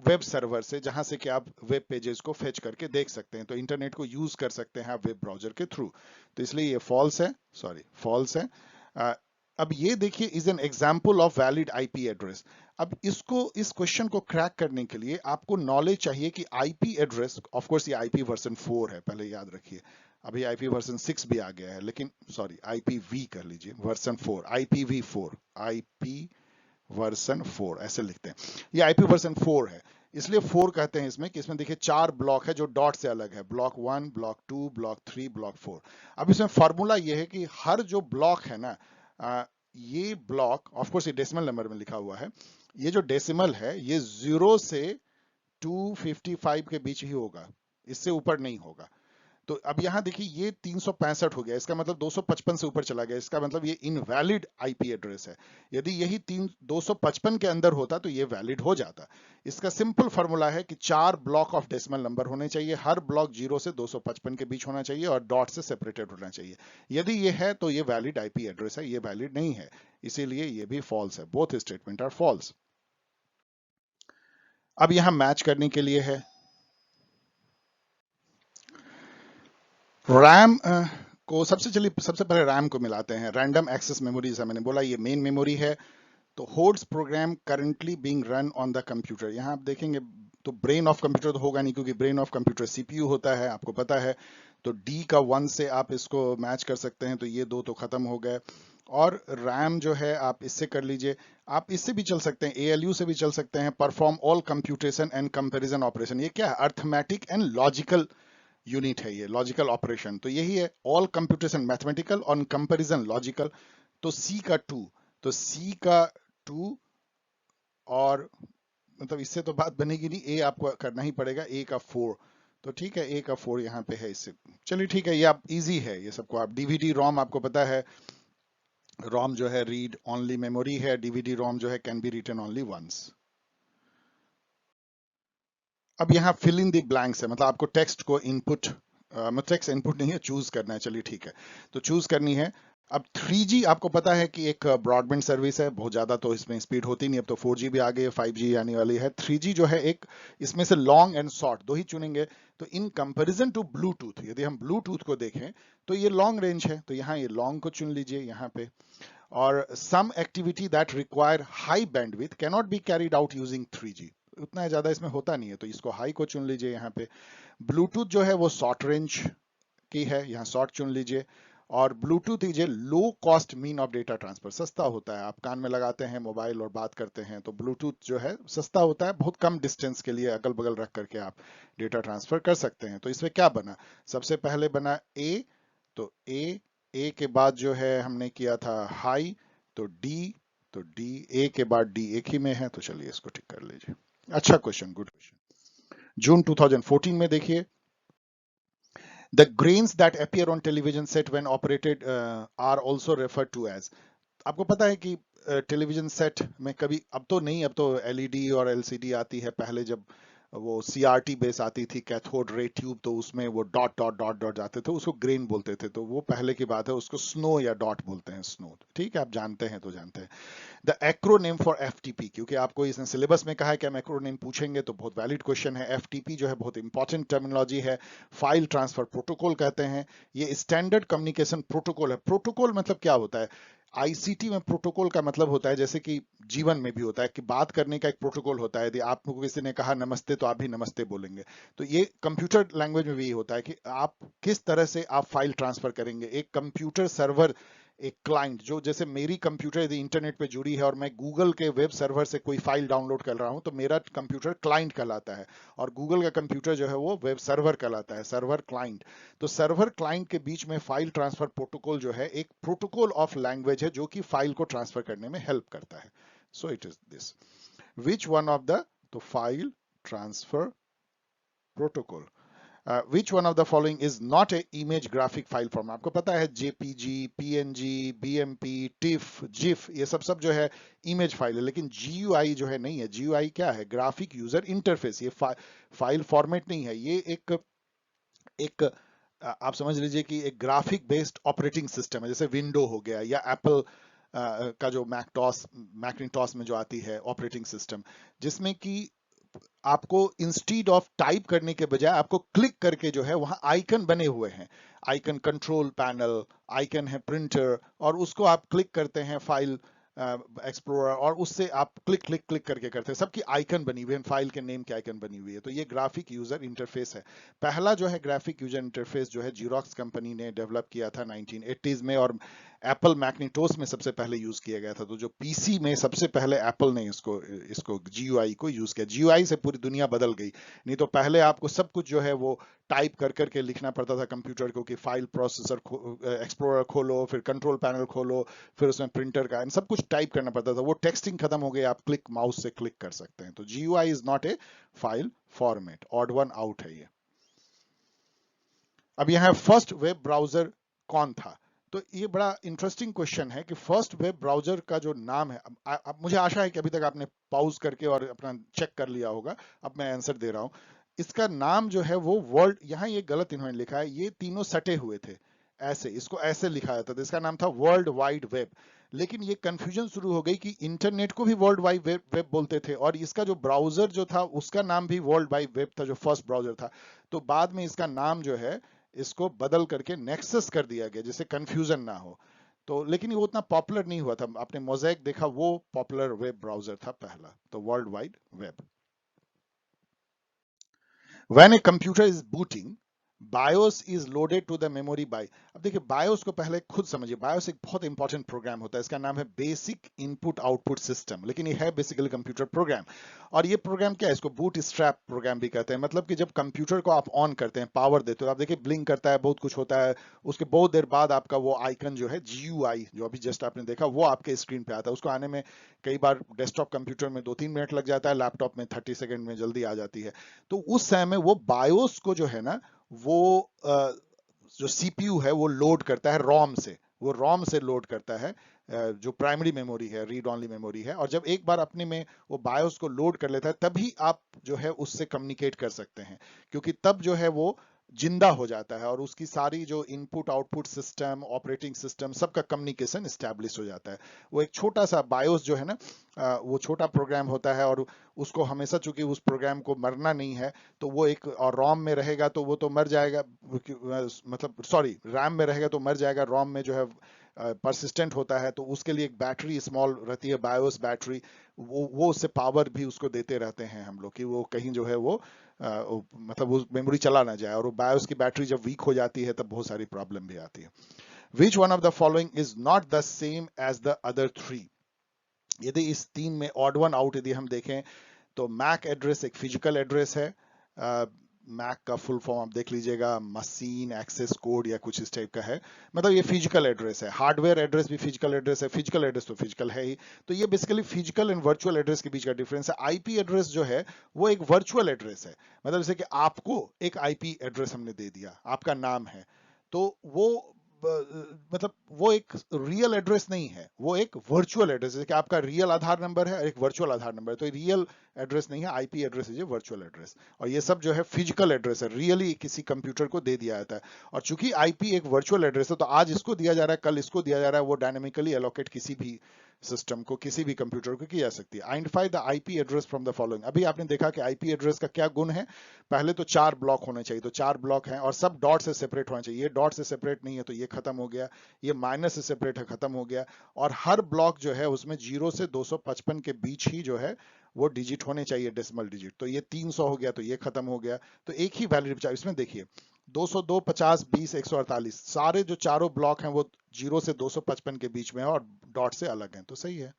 वेब सर्वर से, जहां से कि आप वेब पेजेस को फेच करके देख सकते हैं, तो इंटरनेट को यूज कर सकते हैं आप वेब ब्राउजर के थ्रू। तो इसलिए ये फॉल्स है, सॉरी फॉल्स है। अब ये देखिए, is an example of valid IP address. अब इसको, इस क्वेश्चन को क्रैक करने के लिए आपको नॉलेज चाहिए कि आईपी एड्रेस, ऑफ कोर्स ये आईपी वर्जन 4 है, पहले याद रखिए, अभी आईपी वर्जन 6 भी आ गया है, लेकिन सॉरी IPv कर लीजिए, वर्जन 4, IPv4, IP वर्जन 4 ऐसे लिखते हैं। ये IP वर्जन 4 है, इसलिए 4 कहते हैं इसमें कि इसमें देखिए 4 ब्लॉक है जो डॉट से अलग है, ब्लॉक 1, ब्लॉक 2, ब्लॉक 3, ब्लॉक 4। अब इसमें फॉर्मूला ये है कि हर जो ब्लॉक है ना, ये ब्लॉक ऑफ कोर्स ये डेसिमल नंबर में लिखा हुआ है, ये जो डेसिमल है ये 0 से 255 के बीच ही होगा, इससे ऊपर नहीं होगा। तो अब यहां देखिए ये 365 हो गया, इसका मतलब 255 से ऊपर चला गया, इसका मतलब ये इनवैलिड आईपी एड्रेस है। यदि यही 255 के अंदर होता तो ये वैलिड हो जाता। इसका सिंपल फॉर्मूला है कि 4 ब्लॉक ऑफ डेसिमल नंबर होने चाहिए, हर ब्लॉक 0 से 255 के बीच होना चाहिए और डॉट से सेपरेटेड होना चाहिए। यदि ये है तो ये वैलिड आईपी एड्रेस है, ये वैलिड नहीं है, इसीलिए ये भी फॉल्स है। Both statement are false. अब यहां मैच करने के लिए है रैम को, सबसे पहले रैम को मिलाते हैं। रैंडम एक्सेस मेमोरी, जैसा मैंने बोला ये मेन मेमोरी है। तो holds program currently being run on the computer, यहां आप देखेंगे तो ब्रेन ऑफ कंप्यूटर तो होगा नहीं, क्योंकि ब्रेन ऑफ कंप्यूटर सीपीयू होता है, आपको पता है। तो डी का 1 से आप इसको मैच कर सकते हैं, तो ये दो तो खत्म हो गए। और रैम जो है आप इससे कर लीजिए, आप इससे भी चल सकते हैं, एएलयू से भी चल सकते हैं। Perform all computation and comparison operation, ये क्या है, अर्थमेटिक एंड लॉजिकल यूनिट है, ये लॉजिकल ऑपरेशन, तो यही है। ऑल कंप्यूटेशन मैथमेटिकल और कंपैरिजन लॉजिकल। तो सी का 2, तो सी का 2, और मतलब इससे तो बात बनेगी नहीं, ए आपको करना ही पड़ेगा, ए का 4। तो ठीक है, ए का 4 यहाँ पे है इससे। चलिए ठीक है, ये आप इजी है ये सबको। आप डीवीडी रोम आपको पता है, रोम जो है रीड ओनली मेमोरी है, डीवीडी रोम जो है can be written only once. अब यहाँ फिल इन द ब्लैंक्स है, मतलब आपको टेक्स्ट को इनपुट, मतलब टेक्स्ट इनपुट नहीं है, चूज करना है। चलिए ठीक है, तो चूज करनी है। अब 3G आपको पता है कि एक ब्रॉडबैंड सर्विस है, बहुत ज्यादा तो इसमें स्पीड होती नहीं, अब तो 4G भी आ गई है, 5G आने वाली है। 3G जो है एक, इसमें से लॉन्ग एंड शॉर्ट दो ही चुनेंगे। तो इन कंपैरिजन टू ब्लूटूथ, यदि हम ब्लूटूथ को देखें तो ये लॉन्ग रेंज है, तो यहाँ ये लॉन्ग को चुन लीजिए यहाँ पे। और some activity that require high bandwidth cannot be carried out using 3G, उतना ज्यादा इसमें होता नहीं है, तो इसको हाई को चुन लीजिए यहाँ पे। ब्लूटूथ जो है वो शॉर्ट रेंज की है, यहाँ शॉर्ट चुन लीजिए। और ब्लूटूथ लीजिए low cost mean of data transfer, सस्ता होता है, आप कान में लगाते हैं मोबाइल और बात करते हैं, तो ब्लूटूथ जो है सस्ता होता है, बहुत कम डिस्टेंस के लिए अगल बगल रख करके आप डेटा ट्रांसफर कर सकते हैं। तो इसमें क्या बना, सबसे पहले बना ए, तो ए के बाद जो है हमने किया था हाई, तो डी, तो डी, ए के बाद डी एक ही में है, तो चलिए इसको ठीक कर लीजिए। अच्छा क्वेश्चन, गुड क्वेश्चन। जून 2014 में देखिए, the grains that appear on television set when operated are also referred to as, आपको पता है कि टेलीविजन सेट में कभी, अब तो नहीं, अब तो एलईडी और एलसीडी आती है, पहले जब वो सीआरटी बेस आती थी, कैथोड रे ट्यूब, तो उसमें वो डॉट डॉट डॉट डॉट जाते थे, उसको ग्रेन बोलते थे, तो वो पहले की बात है, उसको स्नो या डॉट बोलते हैं, स्नो, ठीक है, आप जानते हैं तो जानते हैं। द एक्रोनेम फॉर एफटीपी, क्योंकि आपको इसने सिलेबस में कहा है कि हम एक्रोनेम पूछेंगे, तो बहुत वैलिड क्वेश्चन है। एफटीपी जो है बहुत इंपॉर्टेंट टर्मिनोलॉजी है, फाइल ट्रांसफर प्रोटोकॉल कहते हैं। ये स्टैंडर्ड कम्युनिकेशन प्रोटोकॉल है। प्रोटोकॉल मतलब क्या होता है, आईसीटी में प्रोटोकॉल का मतलब होता है, जैसे कि जीवन में भी होता है कि बात करने का एक प्रोटोकॉल होता है, यदि आपको किसी ने कहा नमस्ते तो आप भी नमस्ते बोलेंगे। तो ये कंप्यूटर लैंग्वेज में भी होता है कि आप किस तरह से आप फाइल ट्रांसफर करेंगे। एक कंप्यूटर सर्वर, एक क्लाइंट, जो जैसे मेरी कंप्यूटर यदि इंटरनेट पे जुड़ी है और मैं गूगल के वेब सर्वर से कोई फाइल डाउनलोड कर रहा हूं, तो मेरा कंप्यूटर क्लाइंट कहलाता है, और गूगल का कंप्यूटर जो है वो वेब सर्वर कहलाता है, सर्वर क्लाइंट। तो सर्वर क्लाइंट के बीच में फाइल ट्रांसफर प्रोटोकॉल जो है एक प्रोटोकॉल ऑफ लैंग्वेज है, जो कि फाइल को ट्रांसफर करने में हेल्प करता है। So it is this, which one of the, तो file transfer protocol. Which one of the following is not a image graphic file form, आपको पता है JPG, PNG, BMP, TIFF, GIF, ये सब जो है इमेज फाइल है, लेकिन जीयूआई जो है नहीं है। जीयूआई क्या है, ग्राफिक यूजर इंटरफेस, ये फाइल फॉर्मेट नहीं है, ये एक आप समझ लीजिए कि एक ग्राफिक बेस्ड ऑपरेटिंग सिस्टम है, जैसे विंडो हो गया, या एप्पल का जो मैकिंटॉस में जो आती है ऑपरेटिंग सिस्टम, जिसमें कि आपको इंस्टीड ऑफ टाइप करने के बजाय आपको क्लिक करके जो है वहां आइकन बने हुए हैं, आइकन कंट्रोल पैनल, आइकन है प्रिंटर, और उसको आप क्लिक करते हैं, फाइल एक्सप्लोरर, और उससे आप क्लिक क्लिक क्लिक करके करते हैं, सबकी आइकन बनी हुई है, फाइल के नेम की आइकन बनी हुई है। तो ये ग्राफिक यूजर इंटरफेस है। पहला जो है ग्राफिक यूजर इंटरफेस जो है जीरोक्स कंपनी ने डेवलप किया था 1980s में, और एप्पल मैग्नेटोस में सबसे पहले यूज किया गया था। तो जो पीसी में सबसे पहले एप्पल ने इसको इसको जीयूआई को यूज किया। जीयूआई से पूरी दुनिया बदल गई। नहीं तो पहले आपको सब कुछ जो है वो टाइप कर करके लिखना पड़ता था कंप्यूटर को, कि फाइल प्रोसेसर एक्सप्लोरर खोलो, फिर कंट्रोल पैनल खोलो, फिर उसमें प्रिंटर का सब कुछ टाइप करना पड़ता था। वो टेक्सटिंग खत्म हो गई, आप क्लिक माउस से क्लिक कर सकते हैं। तो GUI is not A file format, odd one out है ये। अब यहाँ फर्स्ट वेब ब्राउजर कौन था? तो ये बड़ा इंटरेस्टिंग क्वेश्चन है कि फर्स्ट वेब ब्राउजर का जो नाम है, अब मुझे आशा है कि अभी तक आपने पॉज करके और अपना चेक कर लिया होगा। अब मैं आंसर दे रहा हूं। इसका नाम जो है वो वर्ल्ड, यहाँ ये गलत इन्होंने लिखा है, ये तीनों सटे हुए थे ऐसे, इसको ऐसे लिखा जाता था, इसका नाम था वर्ल्ड वाइड वेब। लेकिन ये कंफ्यूजन शुरू हो गई कि इंटरनेट को भी वर्ल्ड वाइड वेब बोलते थे, और इसका जो ब्राउजर जो था उसका नाम भी वर्ल्ड वाइड वेब था, जो फर्स्ट ब्राउजर था। तो बाद में इसका नाम जो है इसको बदल करके नेक्सस कर दिया गया, जिससे कंफ्यूजन ना हो। तो लेकिन वो उतना पॉपुलर नहीं हुआ था। आपने मोज़ेक देखा, वो पॉपुलर वेब ब्राउजर था पहला, तो world wide web. When a computer is booting, BIOS is loaded to the memory by। अब देखिए BIOS को पहले खुद समझिए। BIOS एक बहुत इंपॉर्टेंट प्रोग्राम होता है, इसका नाम है बेसिक इनपुट आउटपुट सिस्टम, लेकिन ये है बेसिकली कंप्यूटर प्रोग्राम। और ये प्रोग्राम क्या है, इसको बूट स्ट्रैप प्रोग्राम भी कहते हैं। मतलब कि जब कंप्यूटर को आप ऑन करते हैं, पावर देते हो, आप देखिए ब्लिंक करता है, बहुत कुछ होता है, उसके बहुत देर बाद आपका वो आइकन जो है GUI, जो अभी जस्ट आपने देखा, वो आपके स्क्रीन पे आता है। उसको आने में कई बार डेस्कटॉप कंप्यूटर में 2-3 मिनट लग जाता है, लैपटॉप में 30 सेकंड में जल्दी आ जाती है। तो उस समय में वो बायोस को जो है ना, वो जो सीपीयू है वो लोड करता है रोम से, वो रोम से लोड करता है, जो प्राइमरी मेमोरी है, रीड ओनली मेमोरी है। और जब एक बार अपने में वो बायोस को लोड कर लेता है, तभी आप जो है उससे कम्युनिकेट कर सकते हैं, क्योंकि तब जो है वो जिंदा हो जाता है, और उसकी सारी जो input output system, operating system, सबका कम्युनिकेशन स्टैब्लिश हो जाता है। वो एक छोटा सा बायोस जो है ना, वो छोटा प्रोग्राम होता है, और उसको हमेशा, चूंकि उस प्रोग्राम को मरना नहीं है, तो वो एक, और रोम में रहेगा तो वो तो मर जाएगा, मतलब सॉरी, रैम में रहेगा तो मर जाएगा, रोम में जो है परसिस्टेंट होता है, तो उसके लिए एक बैटरी स्मॉल रहती है, बायोस बैटरी। वो उससे पावर भी उसको देते रहते हैं हम लोग, कि वो कहीं जो है वो मतलब वो मेमोरी चला ना जाए। और वो बायोस की बैटरी जब वीक हो जाती है तब बहुत सारी प्रॉब्लम भी आती है। Which one of the following is not the same as the other three? यदि इस तीन में ऑड वन आउट यदि हम देखें, तो मैक एड्रेस एक फिजिकल एड्रेस है। मैक का फुल फॉर्म आप देख लीजिएगा, मशीन एक्सेस कोड या कुछ इस टाइप का है। मतलब ये फिजिकल एड्रेस है। हार्डवेयर एड्रेस भी फिजिकल एड्रेस है, फिजिकल एड्रेस तो फिजिकल है ही। तो ये basically physical and virtual address के बीच का डिफरेंस है। आईपी एड्रेस जो है वो एक वर्चुअल एड्रेस है। मतलब जैसे कि आपको एक आईपी एड्रेस हमने दे दिया, आपका नाम है, तो वो मतलब वो एक रियल एड्रेस नहीं है, वो एक वर्चुअल एड्रेस है। जैसे कि आपका रियल आधार नंबर है, एक वर्चुअल आधार नंबर है, तो रियल एड्रेस नहीं है, आईपी एड्रेस है, ये वर्चुअल एड्रेस। और ये सब जो है फिजिकल एड्रेस है, रियली किसी कंप्यूटर को दे दिया जाता है। और चूंकि आईपी एक वर्चुअल एड्रेस है, तो आज इसको दिया जा रहा है, कल इसको दिया जा रहा है, वो डायनेमिकली एलोकेट किसी भी सिस्टम को, किसी भी कंप्यूटर को की जा सकती है। Identify the IP address from the following. अभी आपने देखा कि आईपी एड्रेस का क्या गुण है। पहले तो 4 ब्लॉक होने चाहिए, तो 4 ब्लॉक हैं, और सब डॉट से सेपरेट होना चाहिए। ये डॉट से सेपरेट नहीं है तो ये खत्म हो गया, ये माइनस से सेपरेट है, खत्म हो गया। और हर ब्लॉक जो है उसमें 0 से 255 के बीच ही जो है वो डिजिट होने चाहिए, डेसिमल डिजिट। तो ये 300 हो गया, तो ये खत्म हो गया। तो एक ही वैलिड बचा। इसमें देखिए 202, 50, 20, 148, सारे जो चारों ब्लॉक हैं वो 0 से 255 के बीच में है, और डॉट से अलग हैं, तो सही है।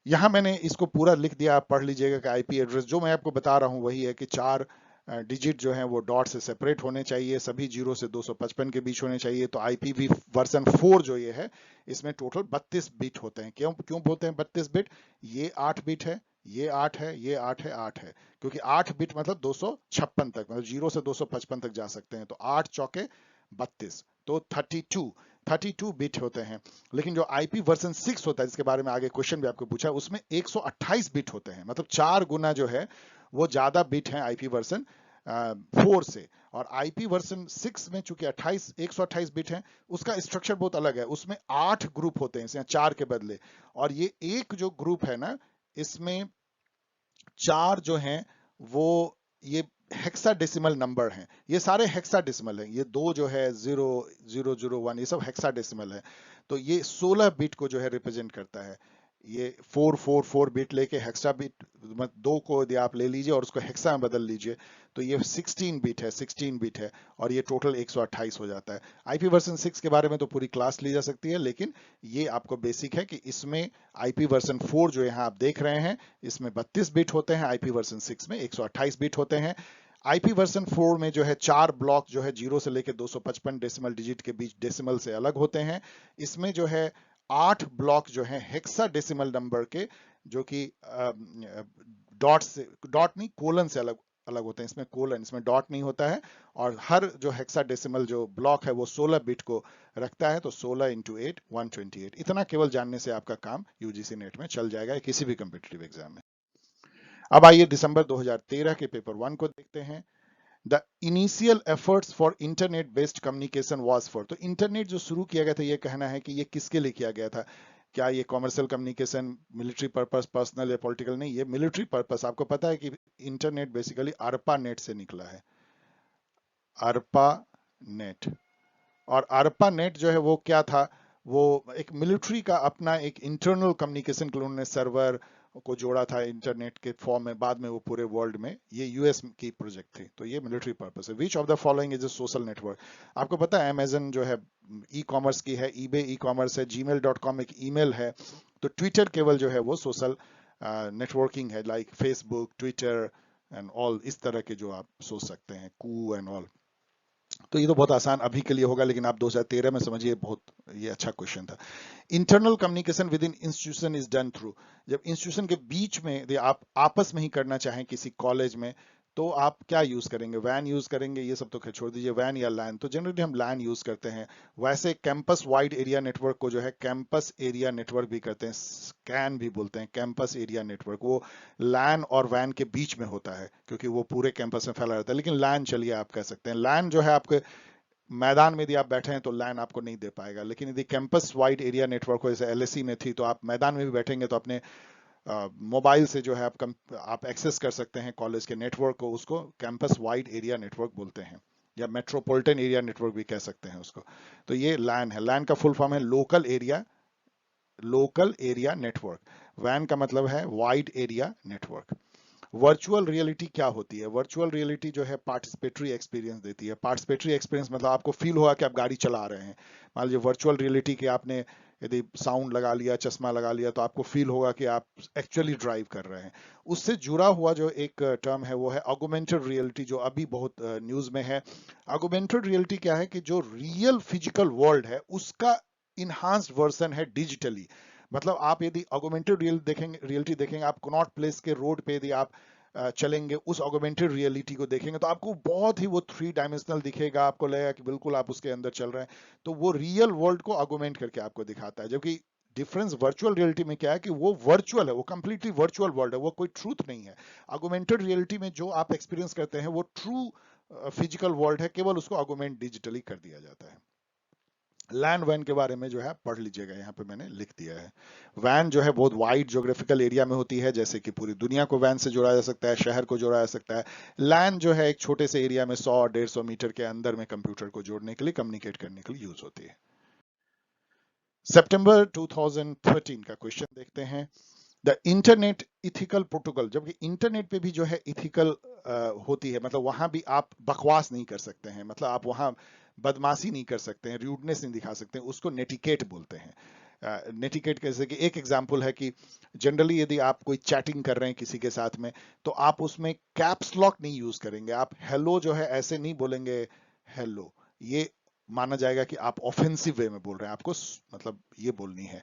यहां मैंने इसको पूरा लिख दिया, आप पढ़ लीजिएगा कि आईपी एड्रेस जो मैं आपको बता रहा हूं वही है, कि 4 डिजिट जो है वो डॉट से सेपरेट होने चाहिए, सभी 0 से 255 के बीच होने चाहिए। तो आईपीवी वर्जन 4 जो ये है, इसमें टोटल 32 बिट होते हैं। क्यों क्यों होते हैं 32 बिट? ये 8 बिट है, ये 8 है, ये 8 है, 8 है, क्योंकि 8 बिट मतलब 256 तक, मतलब 0 से 255 तक जा सकते हैं। तो 8 चौके 32, तो 32 बिट होते हैं। लेकिन जो आईपी वर्जन 6 होता है, जिसके बारे में आगे क्वेश्चन भी आपको पूछा, उसमें 128 बिट होते हैं, मतलब 4 गुना जो है वो ज्यादा बिट है आईपी वर्जन 4 से। और आईपी वर्जन 6 में चूंकि 128 बिट है, उसका स्ट्रक्चर बहुत अलग है। उसमें 8 ग्रुप होते हैं 4 के बदले, और ये एक जो ग्रुप है ना, इसमें 4 जो हैं वो, ये हेक्साडेसिमल नंबर हैं, ये सारे हेक्साडेसिमल हैं, ये दो जो है 0001 ये सब हेक्साडेसिमल है। तो ये 16 बिट को जो है रिप्रेजेंट करता है। ये 444 बिट लेके हेक्सा बिट दो को यदि आप ले लीजिए और उसको हेक्सा में बदल लीजिए तो ये 16 बिट है और ये टोटल 128 हो जाता है। आईपी वर्जन 6 के बारे में तो पूरी क्लास ली जा सकती है, लेकिन ये आपको बेसिक है कि इसमें आईपी वर्जन 4 जो यहाँ आप देख रहे हैं इसमें 32 बिट होते हैं, आईपी वर्जन 6 में 128 बिट होते हैं। आईपी वर्जन 4 में जो है 4 ब्लॉक जो है 0 से लेकर 255 डेसिमल डिजिट के बीच डेसिमल से अलग होते हैं। इसमें जो है 8 ब्लॉक जो है हेक्सा डेसिमल नंबर के, जो कि डॉट नहीं कोलन से अलग अलग होते हैं। इसमें कोलन, इसमें डॉट नहीं होता है। और हर जो हेक्सा डेसिमल जो ब्लॉक है वो 16 बिट को रखता है, तो 16 इंटू 8 128। इतना केवल जानने से आपका काम यूजीसी नेट में चल जाएगा किसी भी कम्पिटिटिव एग्जाम में। अब आइए दिसंबर 2013 के पेपर 1 को देखते हैं। The initial efforts for internet based communication was for, तो इंटरनेट जो शुरू किया गया था, ये कहना है कि ये किसके लिए किया गया था। क्या ये commercial communication, military purpose, personal या पॉलिटिकल? नहीं, ये मिलिट्री पर्पस। आपको पता है कि इंटरनेट बेसिकली अरपा नेट से निकला है, अरपा नेट। और अरपा नेट जो है वो क्या था, वो एक मिलिट्री का अपना एक इंटरनल कम्युनिकेशन के लिए उन्होंने सर्वर को जोड़ा था इंटरनेट के फॉर्म में। बाद में वो पूरे वर्ल्ड में, ये यूएस की प्रोजेक्ट थी, तो ये मिलिट्री पर्पस है। विच of the following is a social network? आपको पता है अमेजन जो है ई कॉमर्स की है, ईबे ई कॉमर्स है, gmail.com एक ईमेल है, तो ट्विटर केवल जो है वो सोशल नेटवर्किंग है, like Facebook, Twitter and all, इस तरह के जो आप सोच सकते हैं, कू एंड ऑल। तो ये तो बहुत आसान अभी के लिए होगा, लेकिन आप 2013 में समझिए, बहुत ये अच्छा क्वेश्चन था। Internal communication with in institution is done through, जब इंस्टीट्यूशन के बीच में यदि आप आपस में ही करना चाहें किसी कॉलेज में, तो आप क्या यूज करेंगे? वैन यूज करेंगे, ये सब तो खैर छोड़ दीजिए, वैन या लैन, तो जनरली हम लैन यूज करते हैं। वैसे कैंपस वाइड एरिया नेटवर्क को जो है कैंपस एरिया नेटवर्क भी करते हैं, कैन भी बोलते हैं, कैंपस एरिया नेटवर्क। वो लैन और वैन के बीच में होता है क्योंकि वो पूरे कैंपस में फैला रहता है। लेकिन लैन चलिए आप कह सकते हैं, लैन जो है आपके मैदान में यदि आप बैठे हैं तो लैन आपको नहीं दे पाएगा। लेकिन यदि कैंपस वाइड एरिया नेटवर्क हो, जैसे एलएससी में थी, तो आप मैदान में भी बैठेंगे तो अपने मोबाइल से जो है आप एक्सेस कर सकते हैं कॉलेज के नेटवर्क को, उसको कैंपस वाइड एरिया नेटवर्क बोलते हैं, या मेट्रोपॉलिटन एरिया नेटवर्क भी कह सकते हैं उसको। तो ये लैन है, लैन का फुल फॉर्म है लोकल एरिया नेटवर्क। वैन का मतलब है wide area network. Virtual reality क्या होती है? वर्चुअल रियलिटी जो है पार्टिसिपेटरी एक्सपीरियंस देती है। पार्टिसिपेटरी एक्सपीरियंस मतलब आपको फील होगा कि आप गाड़ी चला रहे हैं। मान लीजिए वर्चुअल रियलिटी के आपने यदि साउंड लगा लिया, चश्मा लगा लिया, तो आपको फील होगा कि आप एक्चुअली ड्राइव कर रहे हैं। उससे जुड़ा हुआ जो एक टर्म है वो है ऑगमेंटेड रियलिटी, जो अभी बहुत न्यूज में है। ऑगमेंटेड रियलिटी क्या है कि जो रियल फिजिकल वर्ल्ड है उसका इनहांस्ड वर्जन है डिजिटली। मतलब आप यदि ऑगमेंटेड रियलिटी देखेंगे, आप कनॉट प्लेस के रोड पे यदि आप चलेंगे, उस ऑगमेंटेड रियलिटी को देखेंगे, तो आपको बहुत ही वो 3 डायमेंशनल दिखेगा, आपको लगेगा कि बिल्कुल आप उसके अंदर चल रहे हैं। तो वो रियल वर्ल्ड को ऑगमेंट करके आपको दिखाता है। जबकि डिफरेंस वर्चुअल रियलिटी में क्या है कि वो वर्चुअल है, वो कंप्लीटली वर्चुअल वर्ल्ड है, वो कोई ट्रूथ नहीं है। ऑगमेंटेड रियलिटी में जो आप एक्सपीरियंस करते हैं वो ट्रू फिजिकल वर्ल्ड है, केवल उसको ऑगमेंट डिजिटली कर दिया जाता है। लैंड वैन के बारे में जो है पढ़ लीजिएगा, यहाँ पे मैंने लिख दिया है। वैन जो है बहुत वाइड ज्योग्राफिकल एरिया में होती है, जैसे कि पूरी दुनिया को वैन से जोड़ा जा सकता है, शहर को जोड़ा जा सकता है। लैन जो है एक छोटे से एरिया में 100-150 मीटर के अंदर में कंप्यूटर को जोड़ने के लिए, कम्युनिकेट करने के लिए यूज होती है। सितंबर 2013 का क्वेश्चन देखते हैं। द इंटरनेट इथिकल प्रोटोकॉल, जबकि इंटरनेट पे भी जो है इथिकल होती है, मतलब वहां भी आप बकवास नहीं कर सकते हैं, मतलब आप वहां बदमाशी नहीं कर सकते हैं, रूडनेस नहीं दिखा सकते हैं, उसको नेटिकेट बोलते हैं। नेटिकेट जैसे कि एक एग्जांपल है कि जनरली यदि आप कोई चैटिंग कर रहे हैं किसी के साथ में, तो आप उसमें कैप्स लॉक नहीं यूज करेंगे। आप हेलो जो है ऐसे नहीं बोलेंगे हेलो, ये माना जाएगा कि आप ऑफेंसिव वे में बोल रहे हैं, आपको मतलब ये बोलनी है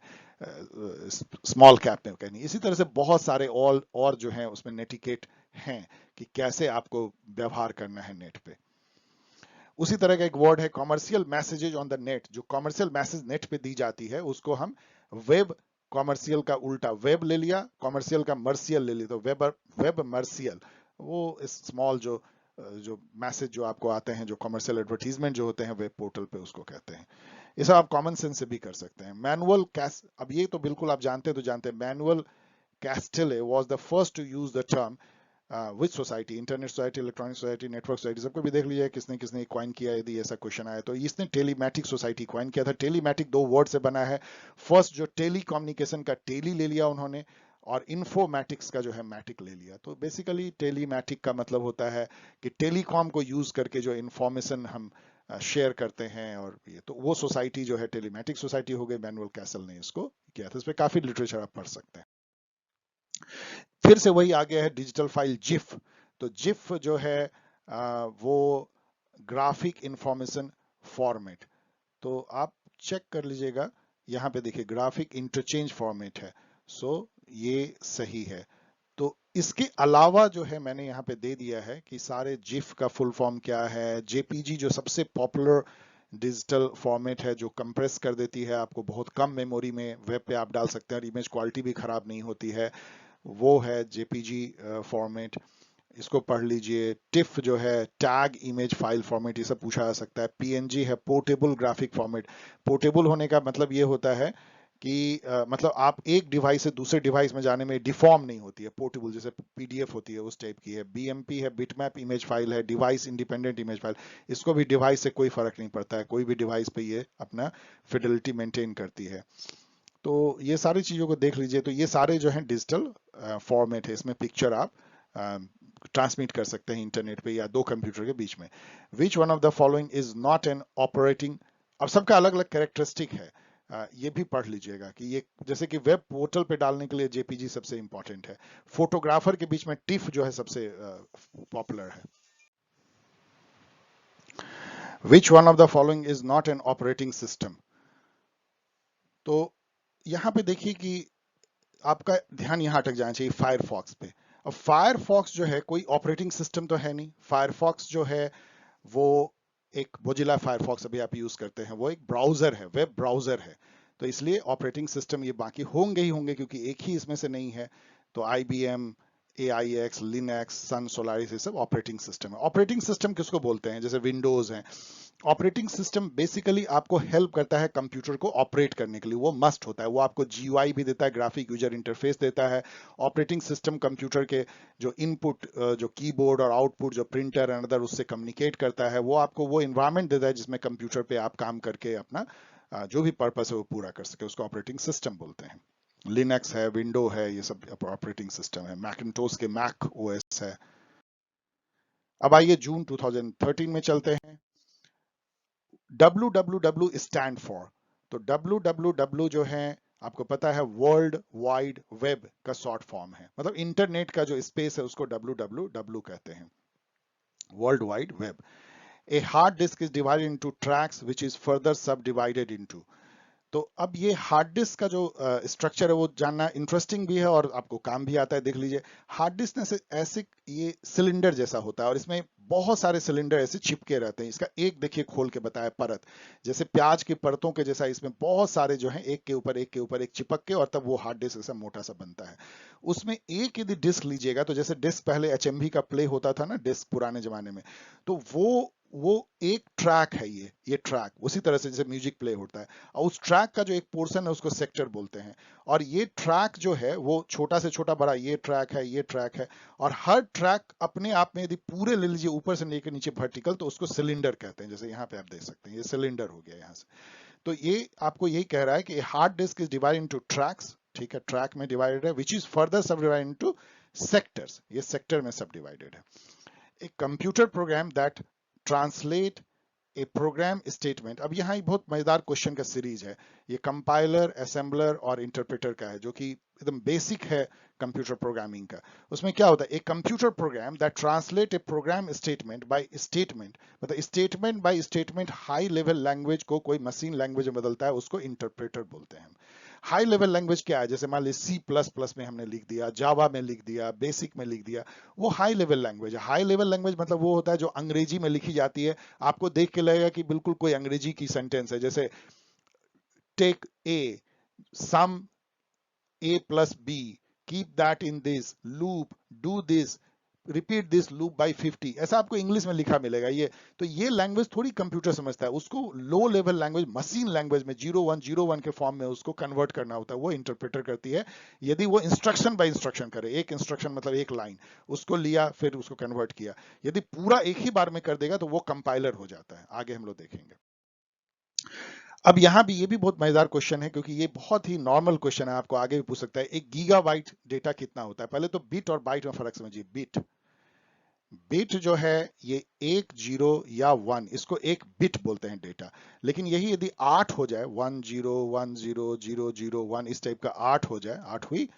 स्मॉल कैप में कहनी। इसी तरह से बहुत सारे और जो हैं उसमें नेटिकेट हैं कि कैसे आपको व्यवहार करना है नेट पे। उसी तरह का एक वर्ड है commercial messages on the net. जो कॉमर्शियल मैसेज नेट पे दी जाती है उसको हम वेब, कॉमर्शियल का उल्टा वेब ले लिया, कॉमर्शियल का मर्शियल ले लिया, तो वेब मर्शियल। वो स्मॉल जो जो मैसेज जो आपको आते हैं, जो कॉमर्शियल एडवर्टीजमेंट जो होते हैं वेब पोर्टल पे, उसको कहते हैं। ये सब आप कॉमन सेंस से भी कर सकते हैं। मैनुअल कैस, अब ये तो बिल्कुल आप जानते हैं, तो जानते हैं Manuel Castells was the first to use the term which society, internet society, electronic society, network society, सबको भी देख लीजिए किसने किसने क्वाइन किया है। यदि ऐसा क्वेश्चन आया तो इसने टेलीमैटिक सोसाइटी क्वाइन किया था। टेलीमैटिक दो वर्ड से बना है। फर्स्ट जो टेली कम्युनिकेशन का टेली ले लिया उन्होंने, और इन्फोमैटिक्स का जो है मैटिक ले लिया। तो बेसिकली टेलीमैटिक का मतलब होता है कि टेलीकॉम को यूज करके जो इंफॉर्मेशन हम शेयर करते हैं, और ये तो वो सोसाइटी जो है टेलीमैटिक सोसाइटी हो गई। मैनुअल कैसल ने इसको किया था। इस पे काफी लिटरेचर आप पढ़ सकते हैं। फिर से वही आ गया है डिजिटल फाइल जिफ। तो जिफ जो है वो ग्राफिक इंफॉर्मेशन फॉर्मेट। तो आप चेक कर लीजिएगा, यहाँ पे देखिए ग्राफिक इंटरचेंज फॉर्मेट है। सो ये सही है। तो इसके अलावा जो है मैंने यहाँ पे दे दिया है कि सारे जिफ का फुल फॉर्म क्या है। जेपीजी जो सबसे पॉपुलर डिजिटल फॉर्मेट है, जो कंप्रेस कर देती है आपको बहुत कम मेमोरी में, वेब पे आप डाल सकते हैं और इमेज क्वालिटी भी खराब नहीं होती है, वो है जेपीजी फॉर्मेट। इसको पढ़ लीजिए। टिफ जो है टैग इमेज फाइल फॉर्मेट, ये सब पूछा जा सकता है। पीएनजी है पोर्टेबल ग्राफिक फॉर्मेट। पोर्टेबल होने का मतलब ये होता है कि मतलब आप एक डिवाइस से दूसरे डिवाइस में जाने में डिफॉर्म नहीं होती है। पोर्टेबल जैसे पीडीएफ होती है उस टाइप की है। बीएमपी है बिटमैप इमेज फाइल है, डिवाइस इंडिपेंडेंट इमेज फाइल। इसको भी डिवाइस से कोई फर्क नहीं पड़ता है, कोई भी डिवाइस पे ये अपना फिडेलिटी मेंटेन करती है। तो ये सारी चीजों को देख लीजिए। तो ये सारे जो हैं डिजिटल फॉर्मेट है। इसमें पिक्चर आप ट्रांसमिट कर सकते हैं इंटरनेट पे या दो कंप्यूटर के बीच में। विच one of the following is not an operating. अब सबका अलग अलग कैरेक्टरिस्टिक है। ये भी पढ़ लीजिएगा कि ये जैसे कि वेब पोर्टल पे डालने के लिए जेपीजी सबसे इंपॉर्टेंट है। फोटोग्राफर के बीच में टिफ जो है सबसे पॉपुलर है। Which one of the following is not an operating system. तो यहाँ पे देखिए कि आपका ध्यान यहाँ अटक जाना चाहिए फायरफॉक्स पे। अब फायरफॉक्स जो है कोई ऑपरेटिंग सिस्टम तो है नहीं। फायरफॉक्स जो है वो एक मोजिला फायरफॉक्स अभी आप यूज करते हैं, वो एक ब्राउजर है, वेब ब्राउजर है। तो इसलिए ऑपरेटिंग सिस्टम ये बाकी होंगे ही होंगे, क्योंकि एक ही इसमें से नहीं है। तो आईबीएम, AIX, लिनक्स, सन, सोलारिस, ये सब ऑपरेटिंग सिस्टम है। ऑपरेटिंग सिस्टम किसको बोलते हैं? जैसे विंडोज है। ऑपरेटिंग सिस्टम बेसिकली आपको हेल्प करता है कंप्यूटर को ऑपरेट करने के लिए, वो मस्ट होता है। वो आपको GUI भी देता है, ग्राफिक यूजर इंटरफेस देता है। ऑपरेटिंग सिस्टम कंप्यूटर के जो इनपुट, जो कीबोर्ड और आउटपुट, जो प्रिंटर एंड अदर उससे कम्युनिकेट करता है, वो आपको वो इन्वायरमेंट देता है जिसमें कंप्यूटर पे आप काम करके अपना जो भी पर्पस है वो पूरा कर सके। उसको ऑपरेटिंग सिस्टम बोलते हैं। लिनक्स है, विंडो है, ये सब ऑपरेटिंग सिस्टम है। मैकिन्टोश के मैक OS है। अब आइए जून 2013 में चलते हैं। WWW stand for. तो WWW जो है आपको पता है वर्ल्ड वाइड वेब का शॉर्ट फॉर्म है। मतलब इंटरनेट का जो स्पेस है उसको WWW कहते हैं, world wide web. A hard disk is divided into tracks which is further सब डिवाइडेड इनटू। तो अब ये हार्ड डिस्क का जो स्ट्रक्चर है वो जानना इंटरेस्टिंग भी है और आपको काम भी आता है। देख लीजिए, हार्ड डिस्क में से ऐसे ये सिलेंडर जैसा होता है और इसमें बहुत सारे सिलेंडर ऐसे चिपके रहते हैं। इसका एक देखिए खोल के बताया परत, जैसे प्याज की परतों के जैसा इसमें बहुत सारे जो हैं एक के ऊपर एक के ऊपर एक चिपक के, और तब वो हार्ड डिस्क ऐसा मोटा सा बनता है। उसमें एक यदि डिस्क लीजिएगा, तो जैसे डिस्क पहले HMV का प्ले होता था ना डिस्क पुराने जमाने में, तो वो एक ट्रैक है। ये ट्रैक उसी तरह से जैसे म्यूजिक प्ले होता है, और उस ट्रैक का जो एक पोर्शन है उसको सेक्टर बोलते हैं। और ये ट्रैक जो है वो छोटा से छोटा बड़ा ये ट्रैक है, ये ट्रैक है। और हर ट्रैक अपने आप में यदि पूरे ले लीजिए ऊपर से लेकर नीचे वर्टिकल, तो उसको सिलेंडर कहते हैं। जैसे यहाँ पे आप देख सकते हैं ये सिलेंडर हो गया यहाँ से। तो ये आपको यही कह रहा है कि hard disk is divided into tracks. ठीक है, ट्रैक में डिवाइडेड है, विच इज फर्दर सब डिवाइडेड इनटू सेक्टर्स। ये सेक्टर में सब डिवाइडेड है। A computer program that translate a program statement. अब यहाँ एक बहुत मजेदार क्वेश्चन का सीरीज है। ये कंपाइलर, असेंबलर और इंटरप्रेटर का है, जो कि एकदम बेसिक है कंप्यूटर प्रोग्रामिंग का। उसमें क्या होता है? A computer program that translate a program statement by statement, मतलब statement by statement high level language को कोई मशीन लैंग्वेज में बदलता है, उसको इंटरप्रेटर बोलते हैं। हाई लेवल लैंग्वेज क्या है? जैसे मान लीजिए C++ में हमने लिख दिया, जावा में लिख दिया, बेसिक में लिख दिया, वो हाई लेवल लैंग्वेज है। हाई लेवल लैंग्वेज मतलब वो होता है जो अंग्रेजी में लिखी जाती है, आपको देख के लगेगा कि बिल्कुल कोई अंग्रेजी की सेंटेंस है। जैसे take a, sum A plus B, keep that in this, loop, do this, repeat this loop by 50, ऐसा आपको इंग्लिश में लिखा मिलेगा। ये तो ये लैंग्वेज थोड़ी कंप्यूटर समझता है, उसको low level language, machine language में 0101 के फॉर्म में उसको कन्वर्ट करना होता है, वो इंटरप्रेटर करती है। यदि वो इंस्ट्रक्शन बाय इंस्ट्रक्शन करे, एक इंस्ट्रक्शन मतलब एक लाइन, उसको लिया फिर उसको कन्वर्ट किया, यदि पूरा एक ही बार में कर देगा तो वो कंपाइलर हो जाता है। आगे हम लोग देखेंगे। अब यहां भी ये भी बहुत मजेदार क्वेश्चन है, क्योंकि ये बहुत ही नॉर्मल क्वेश्चन है, आपको आगे भी पूछ सकता है। एक गीगाबाइट डेटा कितना होता है? पहले तो बिट और बाइट में फर्क समझिए। बिट बिट जो है ये एक जीरो या वन, इसको एक बिट बोलते हैं डेटा। लेकिन यही यदि 8 हो जाए, 10100001, इस टाइप का 8 हो जाए, 8 हुई,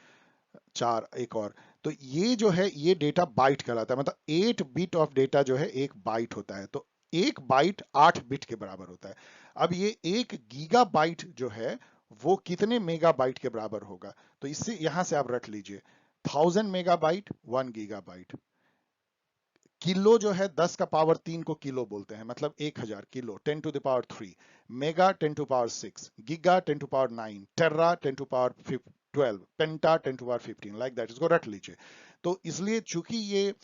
4 एक और, तो ये जो है ये डेटा बाइट कहलाता है। मतलब 8 बिट ऑफ डेटा जो है एक बाइट होता है। तो एक बाइट 8 बिट के बराबर होता है। अब ये एक गीगा बाइट जो है वो कितने मेगा बाइट के बराबर होगा? तो इससे यहां से आप रख लीजिए, 1000 megabyte 1 gigabyte. Kilo जो है 10 का पावर 3 को किलो बोलते हैं, मतलब 1000 kilo, 10 to the power 3। Mega 10 to power 6, giga 10 to power 9, tera 10 to power 12, penta 10 to power 15, like that, इसको रख लीजिए। तो इसलिए चूंकि ये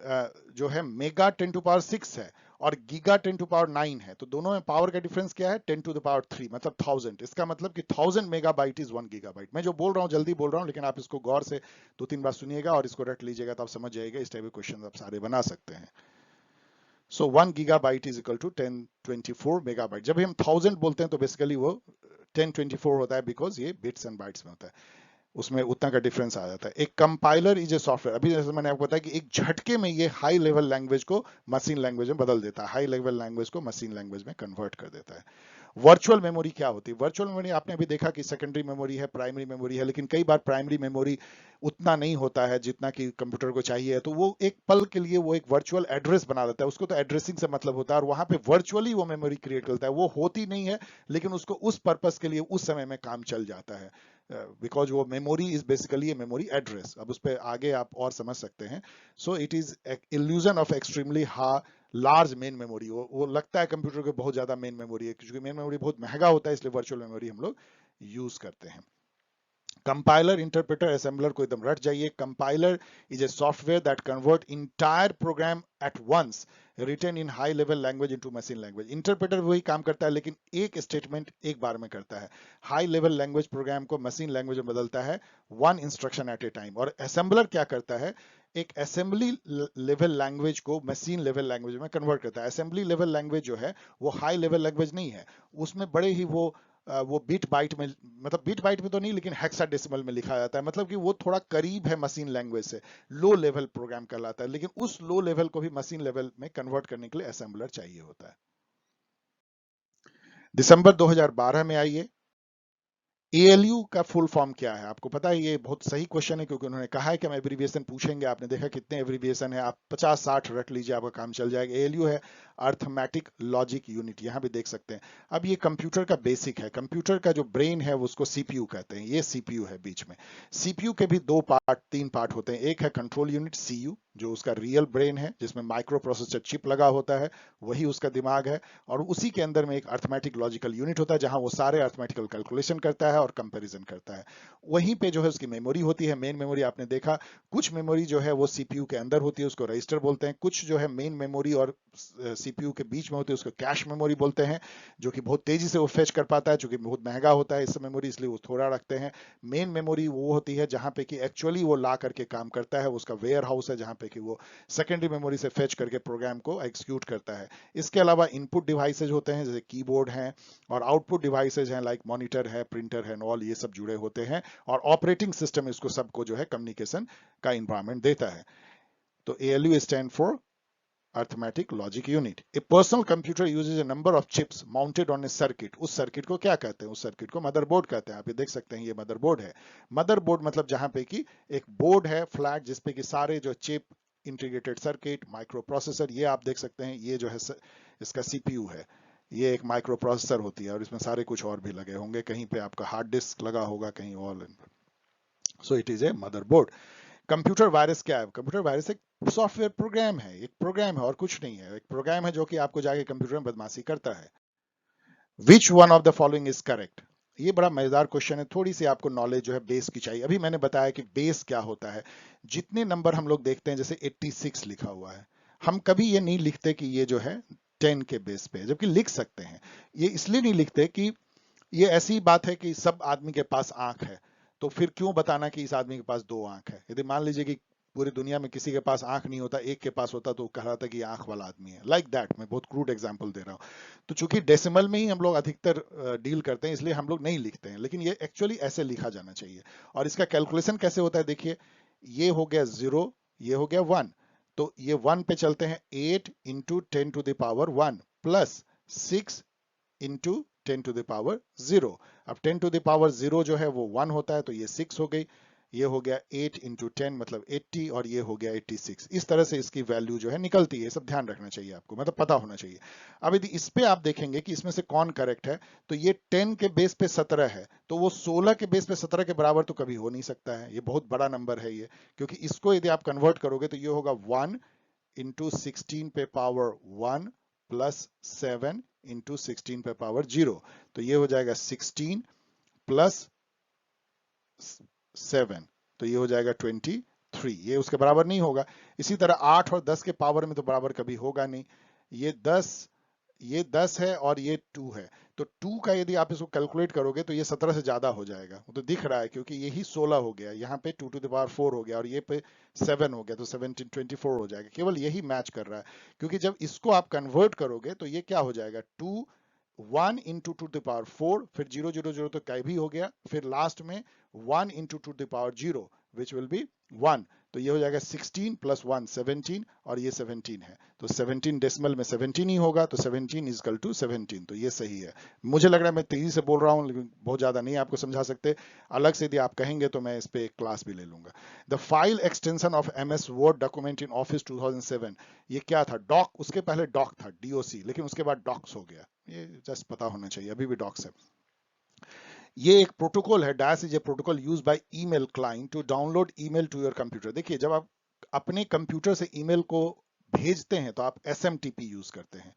जो है मेगा 10 टू पावर 6 है और गीगा 10 टू पावर 9 है, तो दोनों में पावर का डिफरेंस क्या है? 10 टू द पावर 3, मतलब 1000। इसका मतलब कि 1000 मेगाबाइट इज 1 गीगाबाइट। मैं जो बोल रहा हूँ जल्दी बोल रहा हूँ, लेकिन आप इसको गौर से 2-3 बार सुनिएगा और इसको रट लीजिएगा, तो आप समझ जाइएगा। इस टाइप के क्वेश्चन आप सारे बना सकते हैं। So 1 gigabyte is equal to 1024 megabyte. जब हम 1000 बोलते हैं तो बेसिकली वो 1024 होता है, बिकॉज ये बिट्स एंड बाइट्स में होता है, उसमें उतना का डिफरेंस आ जाता है। एक कंपाइलर इज ए सॉफ्टवेयर, अभी जैसे मैंने आपको बताया कि एक झटके में ये हाई लेवल लैंग्वेज को मशीन लैंग्वेज में बदल देता है, हाई लेवल लैंग्वेज को मशीन लैंग्वेज में कन्वर्ट कर देता है। वर्चुअल मेमोरी क्या होती है? वर्चुअल मेमोरी आपने अभी देखा कि सेकेंडरी मेमोरी है, प्राइमरी मेमोरी है, लेकिन कई बार प्राइमरी मेमोरी उतना नहीं होता है जितना कि कंप्यूटर को चाहिए, तो वो एक पल के लिए वो एक वर्चुअल एड्रेस बना देता है। उसको तो एड्रेसिंग से मतलब होता है, और वहां पे वर्चुअली वो मेमोरी क्रिएट करता है। वो होती नहीं है, लेकिन उसको उस पर्पस के लिए उस समय में काम चल जाता है, बिकॉज वो memory is basically a memory address. अब उस पर आगे आप और समझ सकते हैं। सो it is illusion of extremely large main memory. वो लगता है कंप्यूटर को बहुत ज्यादा मेन मेमोरी है, क्योंकि मेन मेमोरी बहुत महंगा होता है, इसलिए वर्चुअल मेमोरी हम लोग यूज करते हैं। कंपाइलर, इंटरप्रेटर, असेंबलर को एकदम रट जाइए। Compiler is a software that convert entire program at once written in high level language into machine language. Interpreter वही काम करता है, लेकिन एक स्टेटमेंट एक बार में करता है। हाई लेवल लैंग्वेज प्रोग्राम को मशीन लैंग्वेज में बदलता है, one instruction at a time. और असेंबलर क्या करता है? एक असेंबली लेवल लैंग्वेज को मशीन लेवल लैंग्वेज में कन्वर्ट करता है। असेंबली लेवल लैंग्वेज जो है वो हाई लेवल लैंग्वेज नहीं है, उसमें बड़े ही वो बिट बाइट में, मतलब बिट बाइट में तो नहीं, लेकिन हेक्साडेसिमल में लिखा जाता है। मतलब कि वो थोड़ा करीब है मशीन लैंग्वेज से, लो लेवल प्रोग्राम कहलाता है। लेकिन उस लो लेवल को भी मशीन लेवल में कन्वर्ट करने के लिए असेंबलर चाहिए होता है। दिसंबर 2012 में आई है। ALU का फुल फॉर्म क्या है? आपको पता है? ये बहुत सही क्वेश्चन है, क्योंकि उन्होंने कहा है कि हम एब्रीविएशन पूछेंगे। आपने देखा कितने एब्रीविएशन है, आप 50-60 रट लीजिए, आपका काम चल जाएगा। ALU है अर्थमेटिक लॉजिक यूनिट, यहां भी देख सकते हैं। अब ये कंप्यूटर का बेसिक है। कंप्यूटर का जो ब्रेन है उसको CPU कहते हैं, ये CPU है बीच में। CPU के भी 3 पार्ट होते हैं। एक है कंट्रोल यूनिट CU, जो उसका रियल ब्रेन है, जिसमें माइक्रो प्रोसेसर चिप लगा होता है, वही उसका दिमाग है। और उसी के अंदर में एक अर्थमेटिक लॉजिकल यूनिट होता है, जहां वो सारे अर्थमेटिकल कैलकुलेशन करता है और कंपैरिजन करता है। वहीं पे जो है उसकी मेमोरी होती है, मेन मेमोरी। आपने देखा कुछ मेमोरी जो है वो CPU के अंदर होती है, उसको रजिस्टर बोलते हैं। कुछ जो है मेन मेमोरी और CPU के बीच में होती है, उसको कैश मेमोरी बोलते हैं, जो कि बहुत तेजी से वो फेच कर पाता है, चूंकि बहुत महंगा होता है इस मेमोरी, इसलिए वो थोड़ा रखते हैं। मेन मेमोरी वो होती है जहां पे कि एक्चुअली वो ला करके काम करता है, उसका वेयर हाउस है, जहां पे कि वो सेकेंडरी मेमोरी से फेच करके प्रोग्राम को एग्जीक्यूट करता है। इसके अलावा इनपुट डिवाइसेज होते हैं, जैसे कीबोर्ड हैं, और आउटपुट डिवाइसेज हैं, लाइक मॉनिटर है, प्रिंटर है, ऑल ये सब जुड़े होते हैं। और ऑपरेटिंग सिस्टम इसको सबको जो है कम्युनिकेशन का इन्वायरमेंट देता है। तो ALU stand for arithmetic logic unit. A personal computer usage A number of chips mounted on A circuit. उस सर्किट को क्या कहते हैं? उस सर्किट को मदरबोर्ड कहते हैं। आप ये देख सकते हैं, ये मदरबोर्ड है। मदरबोर्ड मतलब जहां पे कि एक बोर्ड है फ्लैट, जिसपे कि सारे जो chip, integrated circuit, micro processor, ये आप देख सकते हैं। ये जो है इसका CPU है। ये एक माइक्रो प्रोसेसर होती है, और इसमें सारे कुछ और भी लगे होंगे, कहीं पे आपका हार्ड डिस्क लगा होगा, कहीं और। सो it is A motherboard. Computer virus क्या है? कंप्यूटर वायरस एक सॉफ्टवेयर प्रोग्राम है, एक प्रोग्राम है और कुछ नहीं है। एक प्रोग्राम है जो कि आपको जाके कंप्यूटर में बदमाशी करता है। Which one of the following is correct? ये बड़ा मजेदार क्वेश्चन है, थोड़ी सी आपको नॉलेज जो है बेस की चाहिए। अभी मैंने बताया कि बेस क्या होता है। जितने नंबर हम लोग देखते हैं, जैसे 86 लिखा हुआ है, हम कभी ये नहीं लिखते कि ये जो है 10 के बेस पे है, जबकि लिख सकते हैं। ये इसलिए नहीं लिखते कि ये ऐसी बात है कि सब आदमी के पास आंख है, तो फिर क्यों बताना कि इस आदमी के पास दो आंख है। यदि मान लीजिए कि पूरी दुनिया में किसी के पास आंख नहीं होता, एक के पास होता, तो कहलाता कि ये आंख वाला आदमी है। लाइक दैट, मैं बहुत क्रूड एग्जांपल दे रहा हूँ। तो चूंकि डेसिमल में ही हम लोग अधिकतर डील करते हैं, इसलिए हम लोग नहीं लिखते हैं, लेकिन ये एक्चुअली ऐसे लिखा जाना चाहिए। और इसका कैलकुलेशन कैसे होता है, देखिए, ये हो गया 0, ये हो गया 1, तो ये 1 पे चलते हैं, 8 × 10⁻1 प्लस 6 इंटू 10⁻0। अब 10⁻0 जो है वो 1 होता है, तो ये 6 हो गई। ये हो गया 8 × 10 मतलब 80, और ये हो गया 86। इस तरह से इसकी वैल्यू जो है निकलती है। सब ध्यान रखना चाहिए आपको, मतलब पता होना चाहिए। अब यदि इस पे आप देखेंगे कि इसमें से कौन करेक्ट है, तो ये 10 के बेस पे 17 है, तो वो 16 के बेस पे 17 के बराबर तो कभी हो नहीं सकता है। ये बहुत बड़ा नंबर है ये, क्योंकि इसको यदि आप कन्वर्ट करोगे तो ये होगा 1 इंटू 16 पे पावर 1 प्लस 7 इंटू 16 पे पावर 0, तो ये हो जाएगा 16 प्लस 7, तो ये हो जाएगा 23। ये उसके बराबर नहीं होगा। इसी तरह 8 और 10 के पावर में तो बराबर कभी होगा नहीं। ये 10, ये 10 है और ये 2 है, तो 2 का यदि आप इसको कैलकुलेट करोगे तो ये 17 से ज्यादा हो जाएगा। वो तो दिख रहा है, क्योंकि यही 16 हो गया, यहाँ पे 2⁴ हो गया, और ये पे 7 हो गया, तो 17 24 हो जाएगा। केवल यही मैच कर रहा है, क्योंकि जब इसको आप कन्वर्ट करोगे तो ये क्या हो जाएगा, 1 इंटू 2⁴, फिर 0 0 0 तो क्या भी हो गया, फिर लास्ट में 1 इंटू 2⁴0 विच विल बी 1, तो ये हो जाएगा 16 प्लस 1 17, और ये 17 है, तो 17 डेसिमल में 17 ही होगा, तो 17 इज इक्वल टू 17, तो ये सही है। मुझे लग रहा है मैं तेजी से बोल रहा हूँ, लेकिन बहुत ज्यादा नहीं आपको समझा सकते। अलग से यदि आप कहेंगे तो मैं इस पे एक क्लास भी ले लूंगा। The file extension of MS word document in office 2007, ये क्या था, डॉक। उसके पहले डॉक था, DOC, लेकिन उसके बाद डॉक्स हो गया। ये जस्ट पता होना चाहिए, अभी भी डॉक्स है। ये एक प्रोटोकॉल है, DAS is a protocol use by email client to download email to your computer. देखिए, जब आप अपने कंप्यूटर से ईमेल को भेजते हैं तो आप SMTP यूज करते हैं,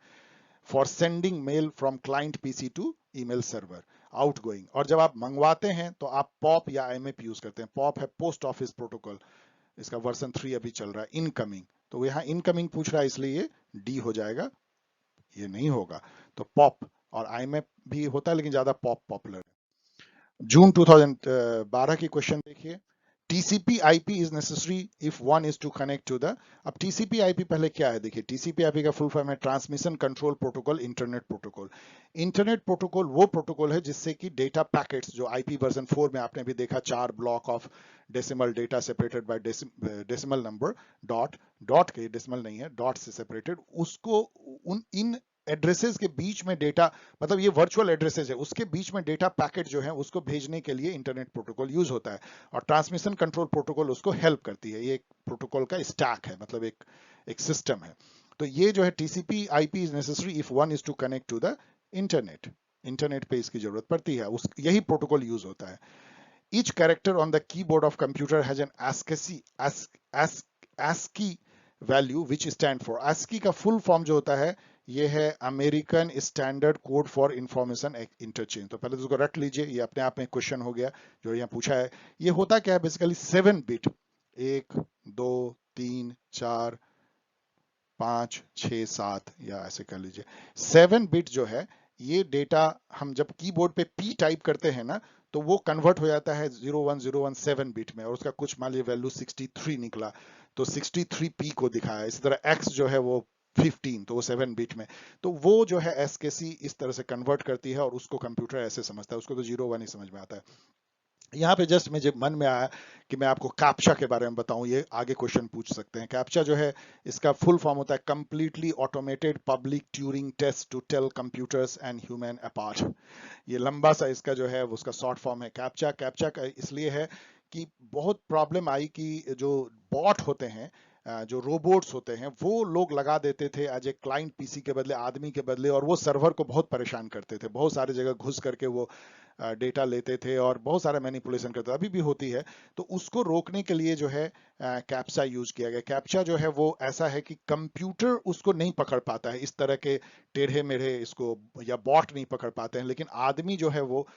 for sending mail from client PC to email server, outgoing. और जब आप मंगवाते हैं तो आप POP या IMAP यूज करते हैं। POP है पोस्ट ऑफिस प्रोटोकॉल, इसका वर्जन 3 अभी चल रहा है। इनकमिंग, तो यहाँ इनकमिंग पूछ रहा है, इसलिए ये D हो जाएगा, ये नहीं होगा। तो POP और IMAP भी होता है, लेकिन ज्यादा POP पॉपुलर है। जून 2012 की क्वेश्चन देखिए, TCP IP is necessary if one is to connect to the। अब TCP IP पहले क्या है, देखिए, TCP IP का फुल फॉर्म है transmission control protocol internet protocol. Internet protocol वो प्रोटोकॉल है जिससे कि डेटा पैकेट्स, जो IP वर्जन 4 में आपने भी देखा, 4 block of decimal data separated by decimal number, dot, dot के डेसिमल नहीं है, डॉट से सेपरेटेड, उसको उन इन एड्रेसेस के बीच में डेटा, मतलब ये वर्चुअल एड्रेसेस है, उसके बीच में डेटा पैकेट जो है उसको भेजने के लिए इंटरनेट प्रोटोकॉल यूज होता है, और ट्रांसमिशन कंट्रोल प्रोटोकॉल उसको हेल्प करती है। ये एक प्रोटोकॉल का स्टैक है, मतलब एक सिस्टम है। तो ये जो है TCP IP is necessary if one is to connect to the internet. Internet पे इसकी जरूरत पड़ती है, उस यही प्रोटोकॉल यूज होता है। Each character on the keyboard of computer has an ASCII value which stand for। ASCII का फुल फॉर्म जो होता है, ये है American standard code for information interchange. तो पहले तो उसको रट लीजिए, ये अपने आप में क्वेश्चन हो गया जो यहाँ पूछा है। ये होता क्या है, बेसिकली 7 बिट, 1 2 3 4 5 6 7, या ऐसे कर लीजिए। 7 बिट जो है, ये डेटा हम जब कीबोर्ड पे P टाइप करते हैं ना, तो वो कन्वर्ट हो जाता है 01017 बिट में, और उसका कुछ मान लीजिए वैल्यू 63 निकला, तो 63P को दिखाया। इसी तरह X जो है वो 15, तो वो 7 बिट में, तो वो जो है SKC इस तरह से कन्वर्ट करती है, और उसको कंप्यूटर ऐसे समझता है, उसको तो 0 1 ही समझ में आता है। यहाँ पे जस्ट मुझे मन में आया कि मैं आपको कैप्चा के बारे में बताऊं, ये आगे क्वेश्चन पूछ सकते हैं। कैप्चा जो है, इसका फुल फॉर्म होता है completely automated public Turing test to tell computers and human apart. ये लंबा सा इसका जो है उसका शॉर्ट फॉर्म है कैप्चा। कैप्चा का इसलिए है कि बहुत प्रॉब्लम आई कि जो बॉट होते हैं, जो रोबोट्स होते हैं, वो लोग लगा देते थे एज ए क्लाइंट PC के बदले, आदमी के बदले, और वो सर्वर को बहुत परेशान करते थे। बहुत सारी जगह घुस करके वो डेटा लेते थे और बहुत सारा मैनिपुलेशन करते थे, अभी भी होती है। तो उसको रोकने के लिए जो है कैप्चा यूज किया गया। कैप्चा जो है वो ऐसा है कि कंप्यूटर उसको नहीं पकड़ पाता है, इस तरह के टेढ़े मेढ़े इसको, या बॉट नहीं पकड़ पाते हैं, लेकिन आदमी जो है वो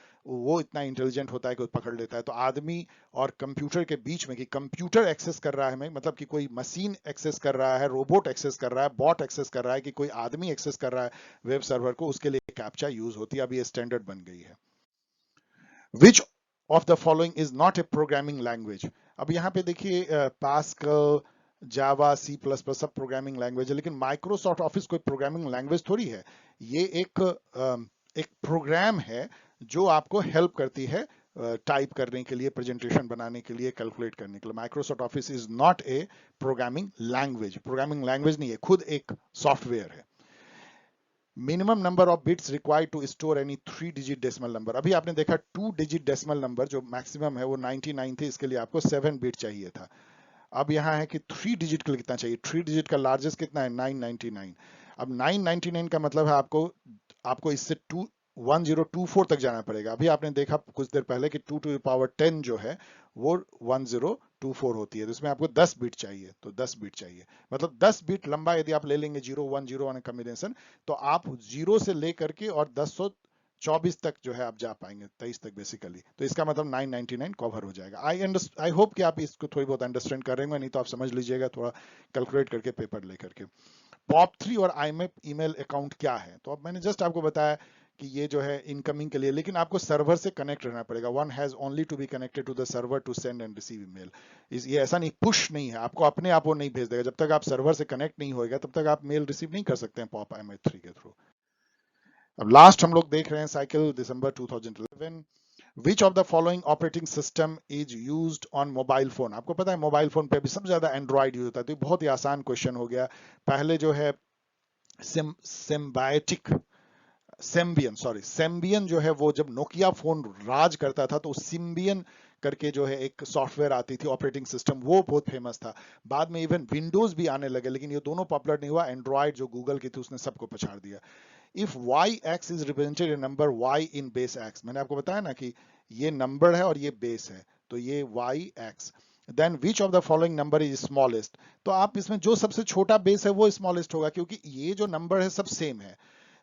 इतना इंटेलिजेंट होता है कि वो पकड़ लेता है। तो आदमी और कंप्यूटर के बीच में, कि कंप्यूटर एक्सेस कर रहा है, मतलब कि कोई मशीन एक्सेस कर रहा है, रोबोट एक्सेस कर रहा है, बॉट एक्सेस कर रहा है, कि कोई आदमी एक्सेस कर रहा है वेब सर्वर को, उसके लिए कैप्चा यूज होती है। अब ये स्टैंडर्ड बन गई है। विच of the following is not a programming language. अब यहाँ पे देखिए पास्कल, जावा, सी प्लस प्लस सब प्रोग्रामिंग लैंग्वेज है, लेकिन माइक्रोसॉफ्ट ऑफिस कोई प्रोग्रामिंग लैंग्वेज थोड़ी है। ये एक प्रोग्राम है जो आपको हेल्प करती है टाइप करने के लिए, प्रेजेंटेशन बनाने के लिए, कैलकुलेट करने के लिए। Microsoft Office is not a programming language, programming language नहीं है, खुद एक सॉफ्टवेयर है। Minimum number of bits required to store any 3 digit decimal number. अभी आपने देखा 2 डिजिट डेसिमल नंबर जो मैक्सिमम है वो 99 थे, इसके लिए आपको 7 बिट चाहिए था। अब यहाँ है कि 3 डिजिट के लिए कितना चाहिए। 3 डिजिट का लार्जेस्ट कितना है, 999। अब 999 का मतलब है आपको आपको इससे 1024 तक जाना पड़ेगा। अभी आपने देखा कुछ देर पहले कि 2 टू द पावर 10 जो है वो 1024 होती है, तो इसमें आपको 10 बिट चाहिए, तो 10 बिट चाहिए, मतलब 10 बिट लंबा यदि आप ले लेंगे 0101 कॉम्बिनेशन, तो आप 0 से लेकर के और 1024 तक जो है आप जा पाएंगे, 23 तक बेसिकली। तो इसका मतलब 999 कवर हो जाएगा। आई होप कि आप इसको थोड़ी बहुत अंडरस्टैंड कर रहे होंगे, नहीं तो आप समझ लीजिएगा थोड़ा कैलकुलेट करके पेपर लेकर के। पॉप3 और IMAP ईमेल अकाउंट क्या है। तो अब मैंने जस्ट आपको बताया कि ये जो है इनकमिंग के लिए, लेकिन आपको सर्वर से कनेक्ट रहना पड़ेगा। One has only to be connected to the server to send and receive email. ये ऐसा नहीं, पुश नहीं है, आपको अपने आप वो नहीं भेज देगा। जब तक आप सर्वर से कनेक्ट नहीं होएगा तब तक आप मेल रिसीव नहीं कर सकते हैं पॉप IMAP3 के थ्रू। अब लास्ट हम लोग देख रहे हैं cycle December 2011। Which of the following operating system is used on mobile phone. आपको पता है मोबाइल फोन पे अभी सबसे ज्यादा एंड्रॉइड यूज होता है, तो बहुत ही आसान क्वेश्चन हो गया। पहले जो है सिम्बायोटिक सेम्बियन जो है वो जब नोकिया फोन राज करता था तो सिम्बियन करके जो है एक सॉफ्टवेयर आती थी ऑपरेटिंग सिस्टम, वो बहुत फेमस था। बाद में इवन विंडोज भी आने लगे, लेकिन ये दोनों पॉपुलर नहीं हुआ। एंड्रॉइड जो गूगल की थी उसने सबको पछाड़ दिया। If Y X is represented in number Y in base X, मैंने आपको बताया ना कि ये नंबर है और ये बेस है, तो ये Y X. Then which of the following number is smallest. तो आप इसमें जो सबसे छोटा बेस है वो स्मॉलेस्ट होगा, क्योंकि ये जो नंबर है सब सेम है।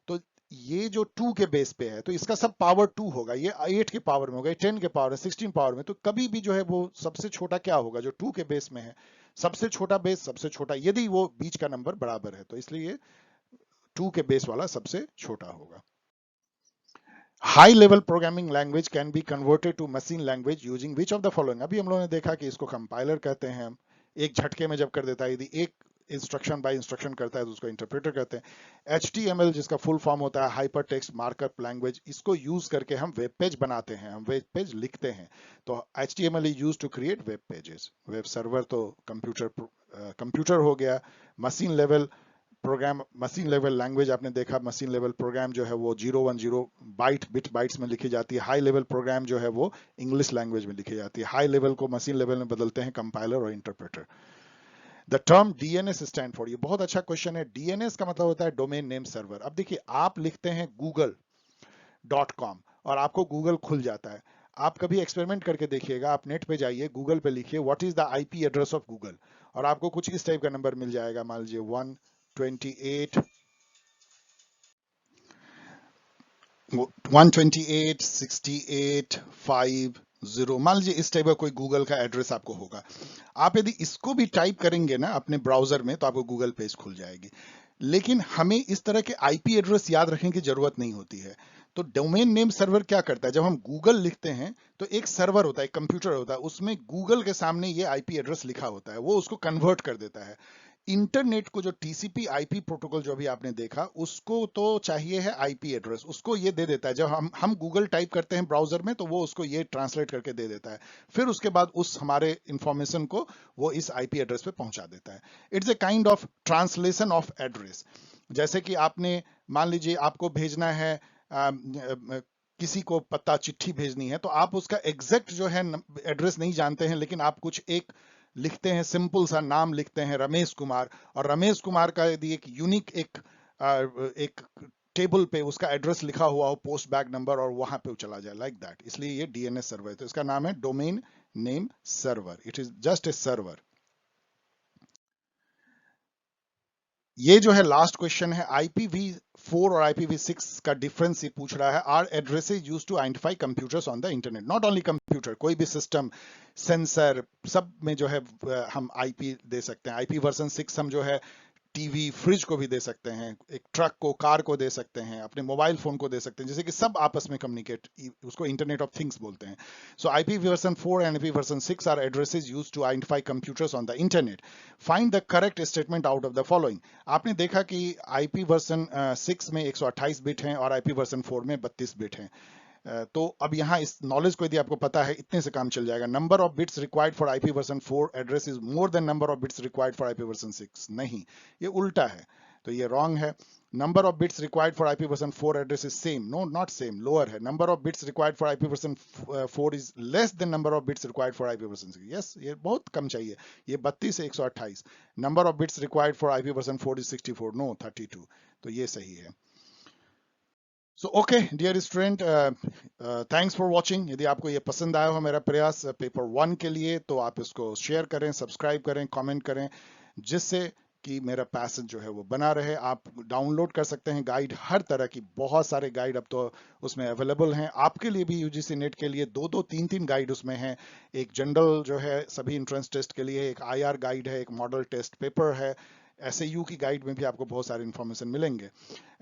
तो ये जो 2 के बेस पे है तो इसका सब पावर 2 होगा, ये 8 के पावर में होगा, 10 के पावर में, 16 पावर में। तो कभी भी जो है वो सबसे छोटा क्या होगा, जो 2 के बेस में है, सबसे छोटा बेस सबसे छोटा, यदि वो बीच का नंबर बराबर है, तो इसलिए 2 के बेस वाला सबसे छोटा होगा। High level programming language can be converted to machine language using which of the following. अभी हम लोगों ने देखा कि इसको कंपाइलर कहते हैं, हम एक झटके में जब कर देता है, यदि एक इंस्ट्रक्शन बाय इंस्ट्रक्शन करता है तो उसको इंटरप्रेटर कहते हैं। HTML जिसका फुल फॉर्म होता है हाइपर टेक्स्ट मार्कअप लैंग्वेज, इसको यूज करके हम वेब पेज बनाते हैं, हम वेब पेज लिखते हैं। तो HTML is use to create web pages. Web server तो कंप्यूटर हो गया। Machine level program, machine level language आपने देखा, मशीन लेवल प्रोग्राम जो है वो 010 बिट बाइट्स में लिखी जाती है। हाई लेवल प्रोग्राम जो है वो इंग्लिश लैंग्वेज में लिखी जाती है। हाई लेवल को मशीन लेवल में बदलते हैं कंपाइलर और interpreter. The term DNS stand for, ये बहुत अच्छा क्वेश्चन है। DNS का मतलब होता है डोमेन नेम सर्वर। अब देखिए आप लिखते हैं google.com और आपको गूगल खुल जाता है। आप कभी एक्सपेरिमेंट करके देखिएगा, आप नेट पे जाइए, गूगल पे लिखिए what is the IP address of Google, और आपको कुछ इस टाइप का नंबर मिल जाएगा। मान लीजिए 128.68.50, मान लीजिए इस टाइप का कोई गूगल का एड्रेस आपको होगा। आप यदि इसको भी टाइप करेंगे ना अपने ब्राउजर में तो आपको गूगल पेज खुल जाएगी। लेकिन हमें इस तरह के IP एड्रेस याद रखने की जरूरत नहीं होती है। तो डोमेन नेम सर्वर क्या करता है, जब हम गूगल लिखते हैं तो एक सर्वर होता है, एक कंप्यूटर होता है, उसमें गूगल के सामने ये IP एड्रेस लिखा होता है, वो उसको कन्वर्ट कर देता है। इंटरनेट को जो TCP/IP प्रोटोकॉल जो अभी आपने देखा, उसको तो चाहिए है IP एड्रेस, उसको ये दे देता है। जब हम गूगल टाइप करते हैं ब्राउजर में तो वो उसको ये ट्रांसलेट करके दे देता है, फिर उसके बाद उस हमारे इंफॉर्मेशन को वो इस IP एड्रेस पे पहुंचा देता है। It's a kind of translation of address. जैसे कि आपने मान लीजिए आपको भेजना है किसी को पता चिट्ठी भेजनी है, तो आप उसका एग्जैक्ट जो है एड्रेस नहीं जानते हैं, लेकिन आप कुछ एक लिखते हैं, सिंपल सा नाम लिखते हैं रमेश कुमार, और रमेश कुमार का यदि एक यूनिक एक टेबल पे उसका एड्रेस लिखा हुआ हो, पोस्ट बैग नंबर, और वहां पे वो चला जाए, लाइक दैट। इसलिए ये डीएनएस सर्वर है। तो इसका नाम है domain name server, it is just a server. ये जो है लास्ट क्वेश्चन है, IPv4 और IPv6 का डिफरेंस ये पूछ रहा है। Are addresses use to identify computers on the internet, not only computer, कोई भी सिस्टम, सेंसर, सब में जो है हम आईपी दे सकते हैं। IPv6 हम जो है टीवी, फ्रिज को भी दे सकते हैं, एक ट्रक को, कार को दे सकते हैं, अपने मोबाइल फोन को दे सकते हैं, जैसे कि सब आपस में कम्युनिकेट, उसको इंटरनेट ऑफ थिंग्स बोलते हैं। So IPv4 and IPv6 are addresses used to identify computers on the internet. Find the correct statement out of the following. आपने देखा कि IP v6 में 128 बिट हैं और IPv4 में 32 बिट हैं। तो अब यहाँ इस नॉलेज को यदि आपको पता है, इतने से काम चल जाएगा। Number of bits required for IPv4 address is more than number of bits required for IPv6, नहीं, ये उल्टा है, तो ये रॉन्ग है। Number of bits required for IPv4 address is same, no not same, lower है। Number of bits required for IPv4 is less than number of bits required for IPv6, yes, ये बहुत कम चाहिए, ये 32 है 128। Number of bits required for IPv4 is 64, no 32, तो ये सही है। So okay dear student, thanks for watching. यदि आपको ये पसंद आया हो मेरा प्रयास पेपर 1 के लिए, तो आप इसको शेयर करें, सब्सक्राइब करें, कमेंट करें, जिससे कि मेरा पैशन जो है वो बना रहे। आप डाउनलोड कर सकते हैं गाइड, हर तरह की बहुत सारे गाइड अब तो उसमें अवेलेबल हैं आपके लिए भी। यूजीसी नेट के लिए 2-2, 3-3 गाइड उसमें हैं। एक जनरल जो है सभी एंट्रेंस टेस्ट के लिए, एक IR गाइड है, एक मॉडल टेस्ट पेपर है, SAU की गाइड में भी आपको बहुत सारे इन्फॉर्मेशन मिलेंगे।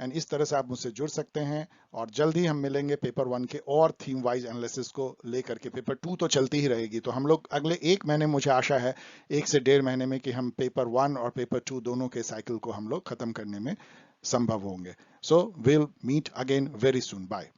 एंड इस तरह से आप मुझसे जुड़ सकते हैं, और जल्दी हम मिलेंगे पेपर 1 के और थीम वाइज एनालिसिस को लेकर के। पेपर 2 तो चलती ही रहेगी, तो हम लोग अगले 1 महीने, मुझे आशा है 1 से 1.5 महीने में, कि हम पेपर 1 और पेपर 2 दोनों के साइकिल को हम लोग खत्म करने में संभव होंगे। So will meet again very soon, bye.